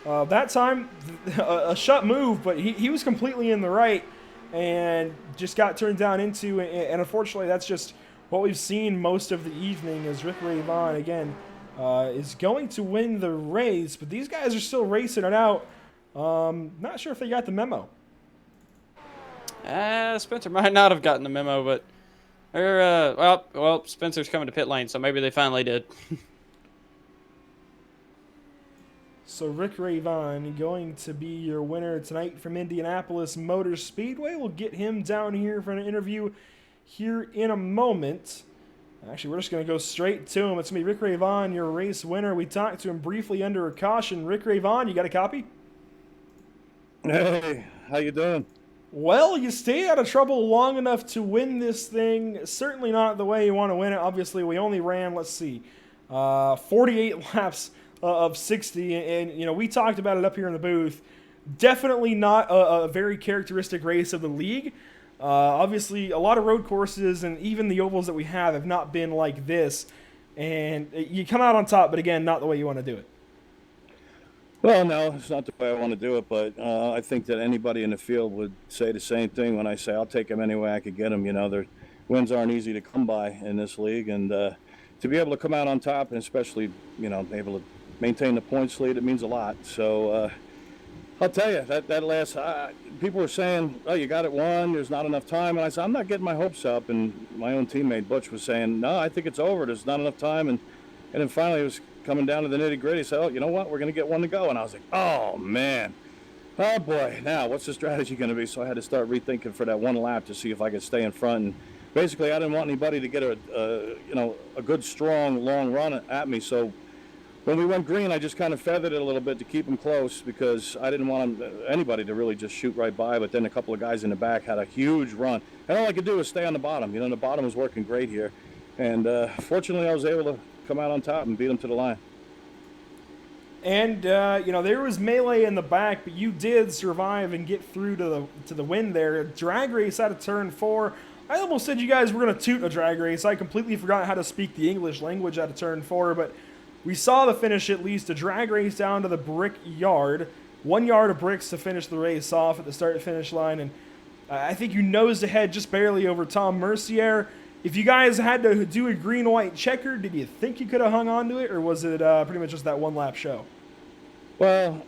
That time, a Schutt move, but he was completely in the right and just got turned down into. And unfortunately, that's just what we've seen most of the evening as Rick Ravon, again, is going to win the race. But these guys are still racing it out. Not sure if they got the memo. Spencer might not have gotten the memo, but Spencer's coming to pit lane, so maybe they finally did. So Rick Ravon going to be your winner tonight from Indianapolis Motor Speedway. We'll get him down here for an interview here in a moment. Actually, we're just going to go straight to him. It's going to be Rick Ravon, your race winner. We talked to him briefly under a caution. Rick Ravon, you got a copy? Hey, how you doing? Well, you stayed out of trouble long enough to win this thing. Certainly not the way you want to win it. Obviously, we only ran, 48 laps of 60. And we talked about it up here in the booth. Definitely not a very characteristic race of the league. Obviously, a lot of road courses and even the ovals that we have not been like this. And you come out on top, but again, not the way you want to do it. Well, no, it's not the way I want to do it, but I think that anybody in the field would say the same thing when I say I'll take them any way I could get them. Their wins aren't easy to come by in this league, and to be able to come out on top and especially, be able to maintain the points lead, it means a lot. So I'll tell you, that last, people were saying, oh, you got it won, there's not enough time, and I said, I'm not getting my hopes up, and my own teammate Butch was saying, no, I think it's over, there's not enough time, and then finally it was coming down to the nitty-gritty, so oh, you know what, we're going to get one to go. And I was like, oh, man. Oh, boy. Now, what's the strategy going to be? So I had to start rethinking for that one lap to see if I could stay in front. And basically, I didn't want anybody to get a good, strong, long run at me. So when we went green, I just kind of feathered it a little bit to keep them close because I didn't want anybody to really just shoot right by. But then a couple of guys in the back had a huge run. And all I could do was stay on the bottom. The bottom was working great here. And fortunately, I was able to come out on top and beat them to the line. And there was melee in the back, but you did survive and get through to the win there. Drag race out of turn 4. I almost said you guys were going to toot a drag race. I completely forgot how to speak the English language out of turn 4, but we saw the finish at least. A drag race down to the brick yard. 1 yard of bricks to finish the race off at the start-finish line, and I think you nosed ahead just barely over Tom Mercier. If you guys had to do a green-white checker, did you think you could have hung on to it, or was it pretty much just that one-lap show? Well,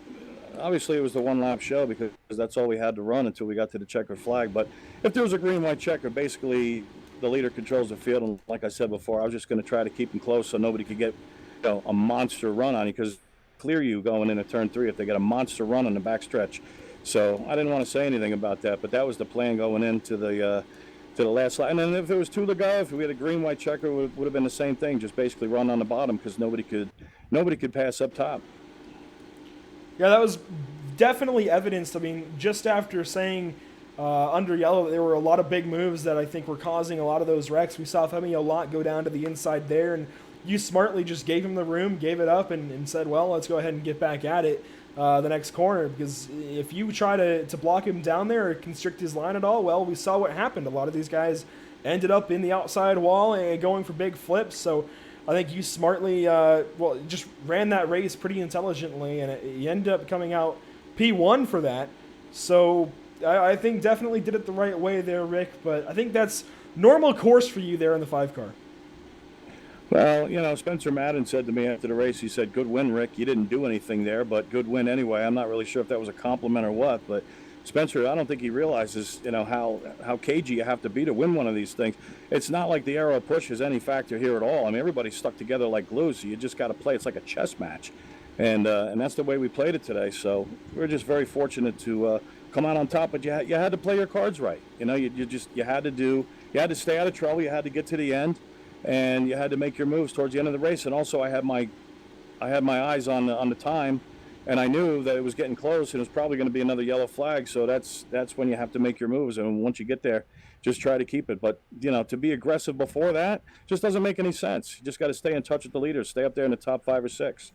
obviously it was the one-lap show because that's all we had to run until we got to the checkered flag. But if there was a green-white checker, basically the leader controls the field. And like I said before, I was just going to try to keep him close so nobody could get a monster run on you, because clear you going into turn 3 if they get a monster run on the backstretch. So I didn't want to say anything about that, but that was the plan going into the last lap. And then if there was 2 to go, if we had a green-white checker, it would have been the same thing, just basically run on the bottom because nobody could pass up top. Yeah, that was definitely evidenced. I mean, just after saying under yellow, there were a lot of big moves that I think were causing a lot of those wrecks. We saw Femi Olot go down to the inside there, and you smartly just gave him the room, gave it up, and said, well, let's go ahead and get back at it the next corner, because if you try to block him down there or constrict his line at all, well, we saw what happened. A lot of these guys ended up in the outside wall and going for big flips, so I think you smartly, just ran that race pretty intelligently, and you ended up coming out P1 for that. So I think definitely did it the right way there, Rick, but I think that's normal course for you there in the 5-car. Well, Spencer Madden said to me after the race, he said, good win, Rick. You didn't do anything there, but good win anyway. I'm not really sure if that was a compliment or what, but Spencer, I don't think he realizes, how cagey you have to be to win one of these things. It's not like the aero push is any factor here at all. I mean, everybody's stuck together like glue, so you just got to play. It's like a chess match, and that's the way we played it today. So we're just very fortunate to come out on top, but you had to play your cards right. You had to stay out of trouble. You had to get to the end, and you had to make your moves towards the end of the race. And also, I had my eyes on the time. And I knew that it was getting close, and it was probably going to be another yellow flag. So that's when you have to make your moves. And once you get there, just try to keep it. But, to be aggressive before that just doesn't make any sense. You just got to stay in touch with the leaders, stay up there in the top 5 or 6,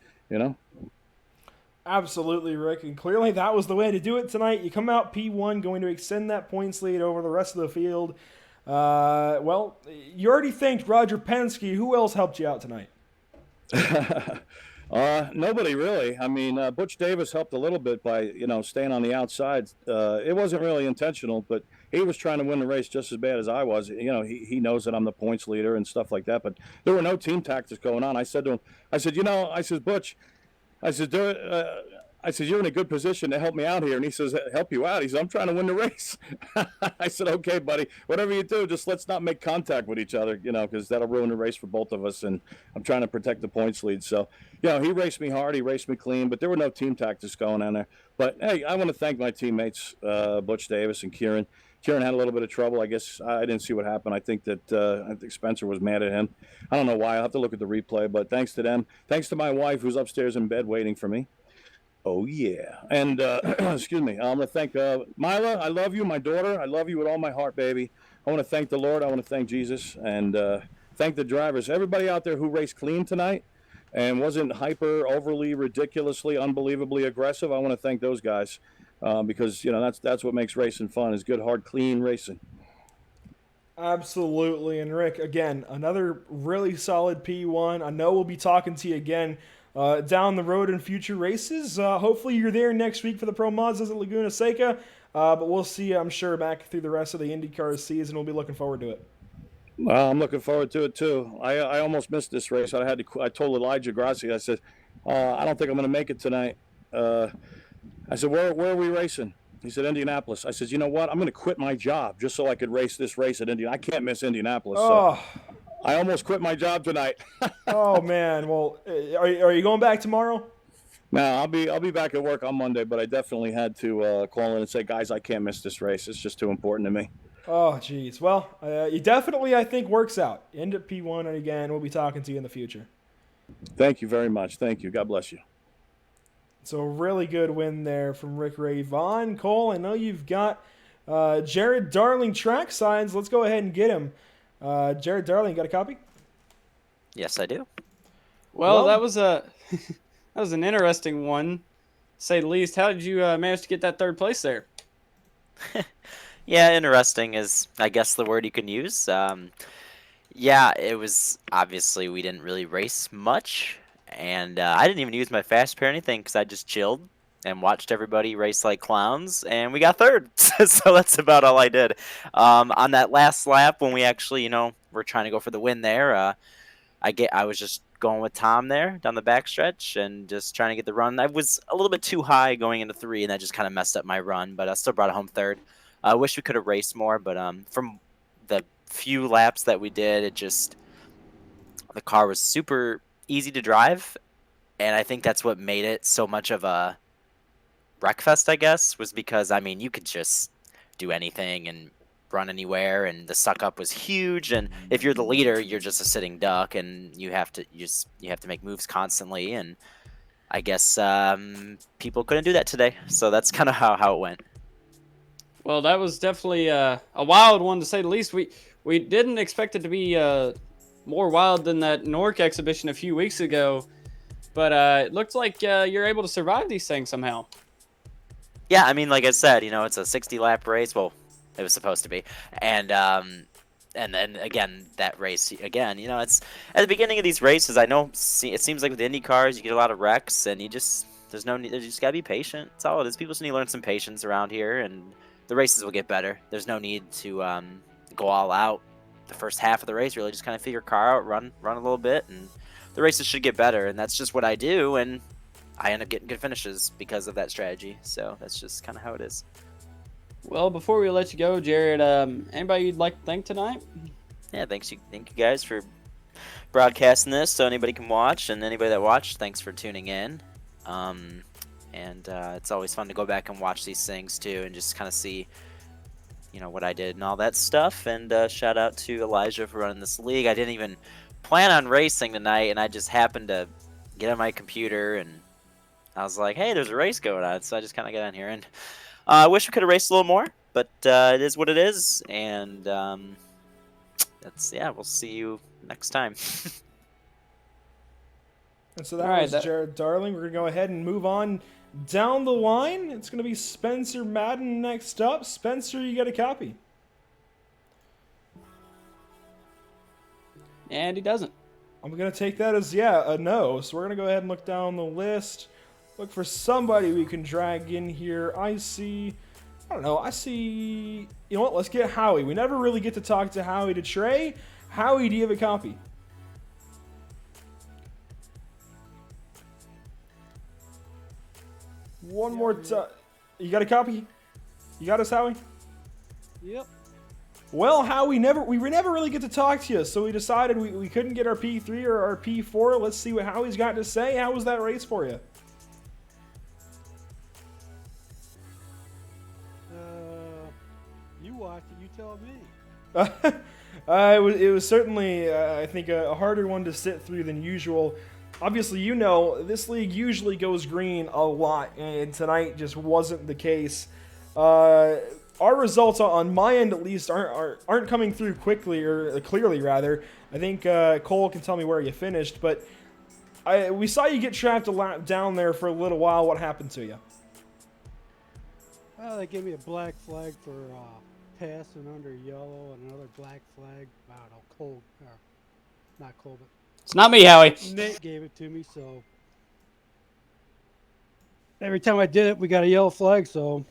Absolutely, Rick. And clearly that was the way to do it tonight. You come out P1, going to extend that points lead over the rest of the field. Well, you already thanked Roger Penske. Who else helped you out tonight? Nobody really. I mean, Butch Davis helped a little bit by, staying on the outside. It wasn't really intentional, but he was trying to win the race just as bad as I was. He knows that I'm the points leader and stuff like that, but there were no team tactics going on. I said to him, Butch, you're in a good position to help me out here. And he says, help you out? He said, I'm trying to win the race. I said, okay, buddy, whatever you do, just let's not make contact with each other, because that'll ruin the race for both of us. And I'm trying to protect the points lead. So, he raced me hard. He raced me clean, but there were no team tactics going on there. But, hey, I want to thank my teammates, Butch Davis and Kieran. Kieran had a little bit of trouble. I guess I didn't see what happened. I think Spencer was mad at him. I don't know why. I'll have to look at the replay, but thanks to them. Thanks to my wife, who's upstairs in bed waiting for me. Oh, yeah. And, excuse me, I'm going to thank Mila. I love you, my daughter. I love you with all my heart, baby. I want to thank the Lord. I want to thank Jesus. And thank the drivers. Everybody out there who raced clean tonight and wasn't hyper, overly, ridiculously, unbelievably aggressive. I want to thank those guys because, that's what makes racing fun, is good, hard, clean racing. Absolutely. And, Rick, again, another really solid P1. I know we'll be talking to you again down the road in future races. Hopefully you're there next week for the Pro Mazdas at Laguna Seca, but we'll see you, I'm sure, back through the rest of the IndyCar season. We'll be looking forward to it. I'm looking forward to it, too. I almost missed this race. I told Elijah Grassi, I said, I don't think I'm going to make it tonight. I said, where are we racing? He said, Indianapolis. I said, you know what? I'm going to quit my job just so I could race this race at Indianapolis. I can't miss Indianapolis. Oh. So I almost quit my job tonight. Oh, man. Well, are you going back tomorrow? No, I'll be back at work on Monday, but I definitely had to call in and say, guys, I can't miss this race. It's just too important to me. Oh, geez. Well, you definitely, I think, works out. End at P1, and again, we'll be talking to you in the future. Thank you very much. Thank you. God bless you. So a really good win there from Rick Ray Vaughn. Cole, I know you've got Jared Darling track signs. Let's go ahead and get him. Jared Darling, got a copy? Yes, I do. Well, that was an interesting one, to say the least. How did you manage to get that third place there? Yeah, interesting is, I guess, the word you can use. Yeah, it was obviously we didn't really race much, and I didn't even use my fast pair or anything because I just chilled. and watched everybody race like clowns, and we got third. So that's about all I did. On that last lap, when we actually, were trying to go for the win there, I was just going with Tom there down the backstretch and just trying to get the run. I was a little bit too high going into 3, and that just kind of messed up my run, but I still brought it home third. I wish we could have raced more, but from the few laps that we did, the car was super easy to drive, and I think that's what made it so much of a wreckfest, I guess, was because, you could just do anything and run anywhere, and the suck up was huge, and if you're the leader, you're just a sitting duck, and you have to make moves constantly, and I guess people couldn't do that today, so that's kind of how it went. Well, that was definitely a wild one, to say the least. We didn't expect it to be more wild than that Nork exhibition a few weeks ago, but it looks like you're able to survive these things somehow. Yeah, like I said, it's a 60-lap race. Well, it was supposed to be, and then again, that race again. It's at the beginning of these races. I know it seems like with the Indy cars, you get a lot of wrecks, and there's no need. You just gotta be patient. That's all it is. People just need to learn some patience around here, and the races will get better. There's no need to go all out the first half of the race. Really, just kind of figure your car out, run a little bit, and the races should get better. And that's just what I do, and I end up getting good finishes because of that strategy. So that's just kind of how it is. Well, before we let you go, Jared, anybody you'd like to thank tonight? Yeah, thank you guys for broadcasting this so anybody can watch, and anybody that watched, thanks for tuning in. And it's always fun to go back and watch these things too, and just kind of see, what I did and all that stuff. And shout out to Elijah for running this league. I didn't even plan on racing tonight, and I just happened to get on my computer, and I was like, hey, there's a race going on, so I just kind of got on here. And I wish we could have raced a little more, but it is what it is, and we'll see you next time. And so that was Jared Darling. We're going to go ahead and move on down the line. It's going to be Spencer Madden next up. Spencer, you got a copy? And he doesn't. I'm going to take that as, a no. So we're going to go ahead and look down the list. Look for somebody we can drag in here. I see, you know what, let's get Howie. We never really get to talk to Howie. To Trey. Howie, do you have a copy? One more time. You got a copy? You got us, Howie? Yep. Well, Howie, we never really get to talk to you, so we decided we couldn't get our P3 or our P4. Let's see what Howie's got to say. How was that race for you? You watch it, you tell me. It was certainly, I think, a harder one to sit through than usual. Obviously, this league usually goes green a lot, and tonight just wasn't the case. Our results, on my end at least, aren't coming through clearly rather. I think Cole can tell me where you finished, but we saw you get trapped a lap down there for a little while. What happened to you? Well, they gave me a black flag for passing under yellow, and another black flag. I don't know, not Cole, but It's not me, Howie. Nate gave it to me, so every time I did it, we got a yellow flag, so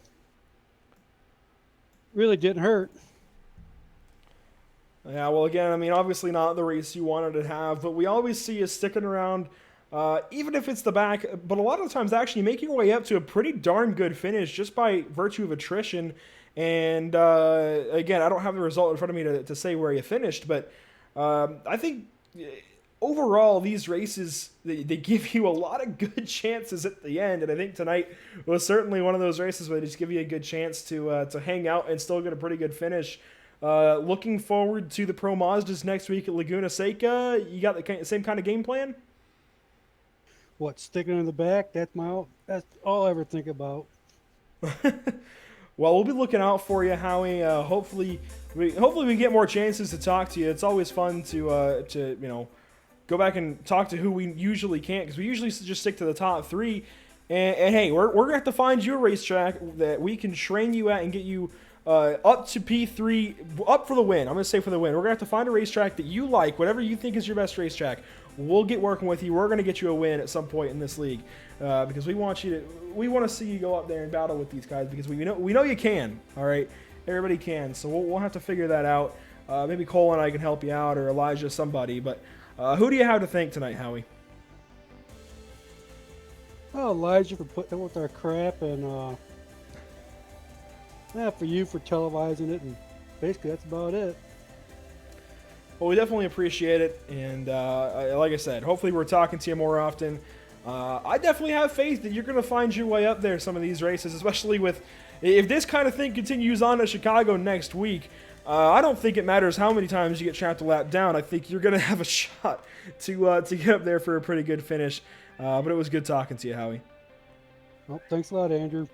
really didn't hurt. Yeah, well, again, obviously not the race you wanted to have, but we always see you sticking around, even if it's the back, but a lot of the times actually making your way up to a pretty darn good finish just by virtue of attrition. And again, I don't have the result in front of me to say where you finished, but I think overall these races, they give you a lot of good chances at the end, and I think tonight was certainly one of those races where they just give you a good chance to hang out and still get a pretty good finish. Looking forward to the Pro Mazdas next week at Laguna Seca. You got the same kind of game plan? What, sticking in the back? That's all I ever think about. Well, we'll be looking out for you, Howie. Hopefully we get more chances to talk to you. It's always fun to go back and talk to who we usually can't, because we usually just stick to the top three. And hey, we're gonna have to find you a racetrack that we can train you at and get you up to P3, up for the win. I'm going to say for the win. We're going to have to find a racetrack that you like, whatever you think is your best racetrack. We'll get working with you. We're going to get you a win at some point in this league because we want to see you go up there and battle with these guys because we know you can. All right, everybody can. So we'll have to figure that out. Maybe Cole and I can help you out, or Elijah, somebody. But who do you have to thank tonight, Howie? Oh, Elijah for putting up with our crap, and for you for televising it, and basically that's about it. Well, we definitely appreciate it, and like I said, hopefully we're talking to you more often. I definitely have faith that you're going to find your way up there some of these races, especially if this kind of thing continues on to Chicago next week. I don't think it matters how many times you get trapped a lap down. I think you're going to have a shot to get up there for a pretty good finish. But it was good talking to you, Howie. Well, thanks a lot, Andrew.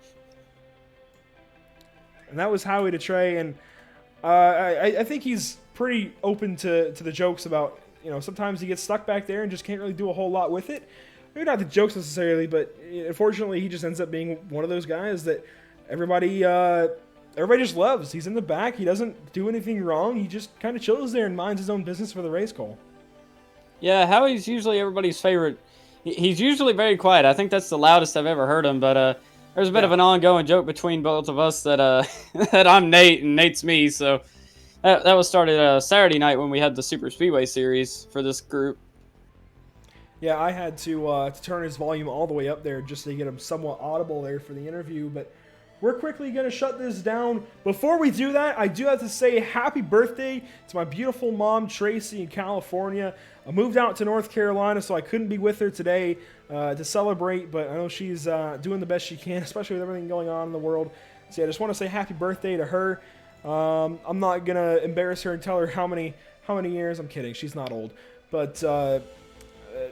And that was Howie DeTrey, and I think he's pretty open to the jokes about, sometimes he gets stuck back there and just can't really do a whole lot with it. Maybe not the jokes necessarily, but unfortunately he just ends up being one of those guys that everybody just loves. He's in the back. He doesn't do anything wrong. He just kind of chills there and minds his own business for the race, Cole. Yeah, Howie's usually everybody's favorite. He's usually very quiet. I think that's the loudest I've ever heard him, but there's a bit of an ongoing joke between both of us that that I'm Nate and Nate's me, so that was started Saturday night when we had the Super Speedway series for this group. Yeah, I had to turn his volume all the way up there just to get him somewhat audible there for the interview, but we're quickly going to shut this down. Before we do that, I do have to say happy birthday to my beautiful mom, Tracy, in California. I moved out to North Carolina, so I couldn't be with her today to celebrate, but I know she's doing the best she can, especially with everything going on in the world. So yeah, I just want to say happy birthday to her. I'm not going to embarrass her and tell her how many years. I'm kidding. She's not old. But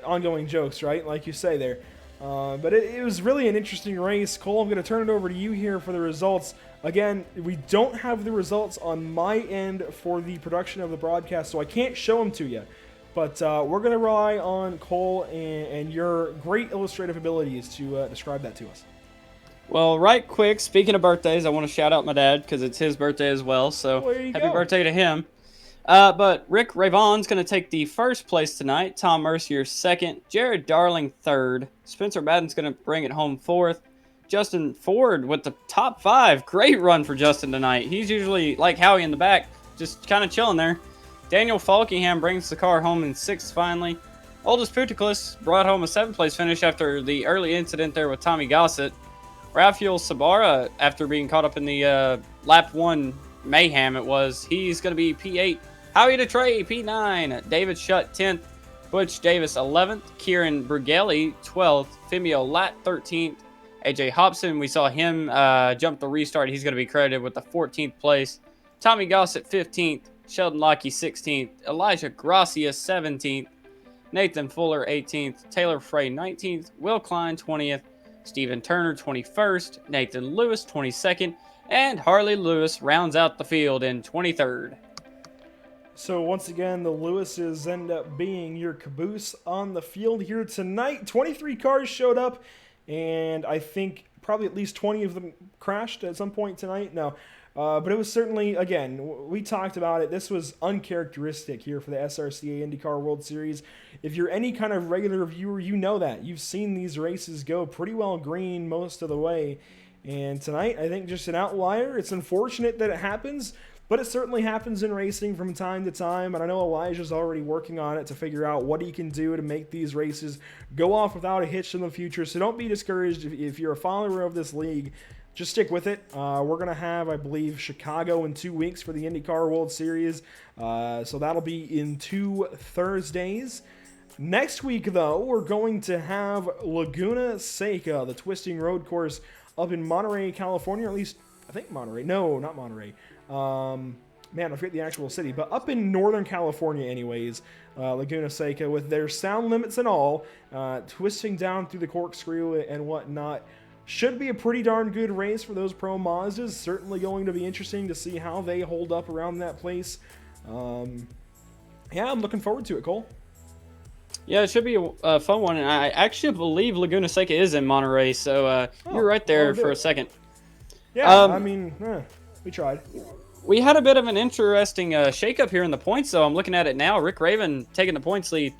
ongoing jokes, right? Like you say there. But it was really an interesting race. Cole, I'm going to turn it over to you here for the results. Again, we don't have the results on my end for the production of the broadcast, so I can't show them to you. But we're going to rely on Cole and your great illustrative abilities to describe that to us. Well, right quick, speaking of birthdays, I want to shout out my dad because it's his birthday as well, so happy birthday to him. But Rick Ravon's going to take the first place tonight. Tom Mercier second. Jared Darling third. Spencer Madden's going to bring it home fourth. Justin Ford with the top 5. Great run for Justin tonight. He's usually like Howie in the back, just kind of chilling there. Daniel Falkingham brings the car home in 6th finally. Oldest Puticlus brought home a 7th place finish after the early incident there with Tommy Gossett. Rafael Sabara, after being caught up in the lap 1 mayhem he's going to be P8. Howie DeTrey, P9. David Shutt, 10th. Butch Davis, 11th. Kieran Brugelli, 12th. Fimio Lat, 13th. AJ Hobson, we saw him jump the restart. He's going to be credited with the 14th place. Tommy Gossett, 15th. Sheldon Lockie, 16th. Elijah Gracia, 17th. Nathan Fuller, 18th. Taylor Frey, 19th. Will Klein, 20th. Stephen Turner, 21st. Nathan Lewis, 22nd. And Harley Lewis rounds out the field in 23rd. So once again, the Lewises end up being your caboose on the field here tonight. 23 cars showed up, and I think probably at least 20 of them crashed at some point tonight. No, but it was certainly, again, we talked about it. This was uncharacteristic here for the SRCA IndyCar World Series. If you're any kind of regular viewer, you know that. You've seen these races go pretty well green most of the way. And tonight, I think just an outlier. It's unfortunate that it happens, but it certainly happens in racing from time to time. And I know Elijah's already working on it to figure out what he can do to make these races go off without a hitch in the future. So don't be discouraged if you're a follower of this league. Just stick with it. We're going to have, I believe, Chicago in 2 weeks for the IndyCar World Series. So that'll be in 2 Thursdays. Next week, though, we're going to have Laguna Seca, the twisting road course up in Monterey, California, or at least, I think Monterey. No, not Monterey. Man, I forget the actual city, but up in Northern California anyways, Laguna Seca, with their sound limits and all, twisting down through the corkscrew and whatnot. Should be a pretty darn good race for those Pro Mazdas. Certainly going to be interesting to see how they hold up around that place. Yeah, I'm looking forward to it, Cole. Yeah, it should be a fun one, and I actually believe Laguna Seca is in Monterey, so you're right there for a second. Yeah, I mean, We tried. We had a bit of an interesting shakeup here in the points, though. I'm looking at it now. Rick Raven taking the points lead.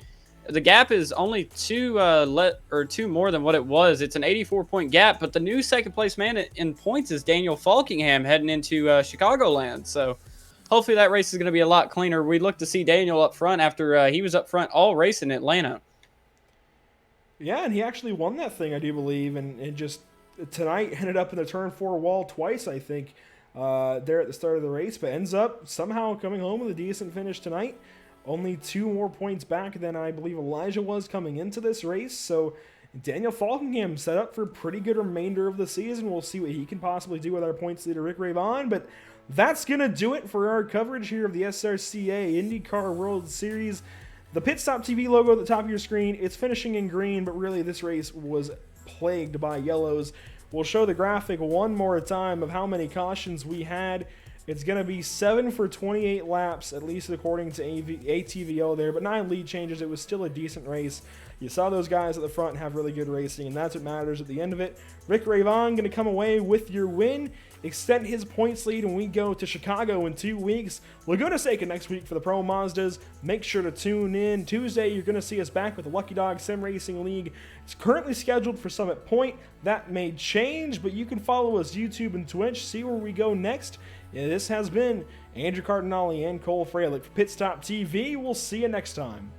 The gap is only two more than what it was. It's an 84-point gap, but the new second-place man in points is Daniel Falkingham heading into Chicagoland. So hopefully that race is going to be a lot cleaner. We look to see Daniel up front after he was up front all race in Atlanta. Yeah, and he actually won that thing, I do believe, and just tonight ended up in the turn 4 wall twice, I think, there at the start of the race, but ends up somehow coming home with a decent finish tonight. Only 2 more points back than I believe Elijah was coming into this race, so Daniel Falkingham set up for a pretty good remainder of the season. We'll see what he can possibly do with our points leader, Rick Ravon, but that's going to do it for our coverage here of the SRCA IndyCar World Series. The Pit Stop TV logo at the top of your screen, it's finishing in green, but really this race was plagued by yellows. We'll show the graphic one more time of how many cautions we had. It's going to be 7 for 28 laps, at least according to ATVO there, but 9 lead changes. It was still a decent race. You saw those guys at the front have really good racing, and that's what matters at the end of it. Rick Ravon going to come away with your win, extend his points lead, and we go to Chicago in 2 weeks. Laguna Seca next week for the Pro Mazdas. Make sure to tune in. Tuesday, you're going to see us back with the Lucky Dog Sim Racing League. It's currently scheduled for Summit Point. That may change, but you can follow us YouTube and Twitch, see where we go next. And this has been Andrew Cardinale and Cole Fralick for Pit Stop TV. We'll see you next time.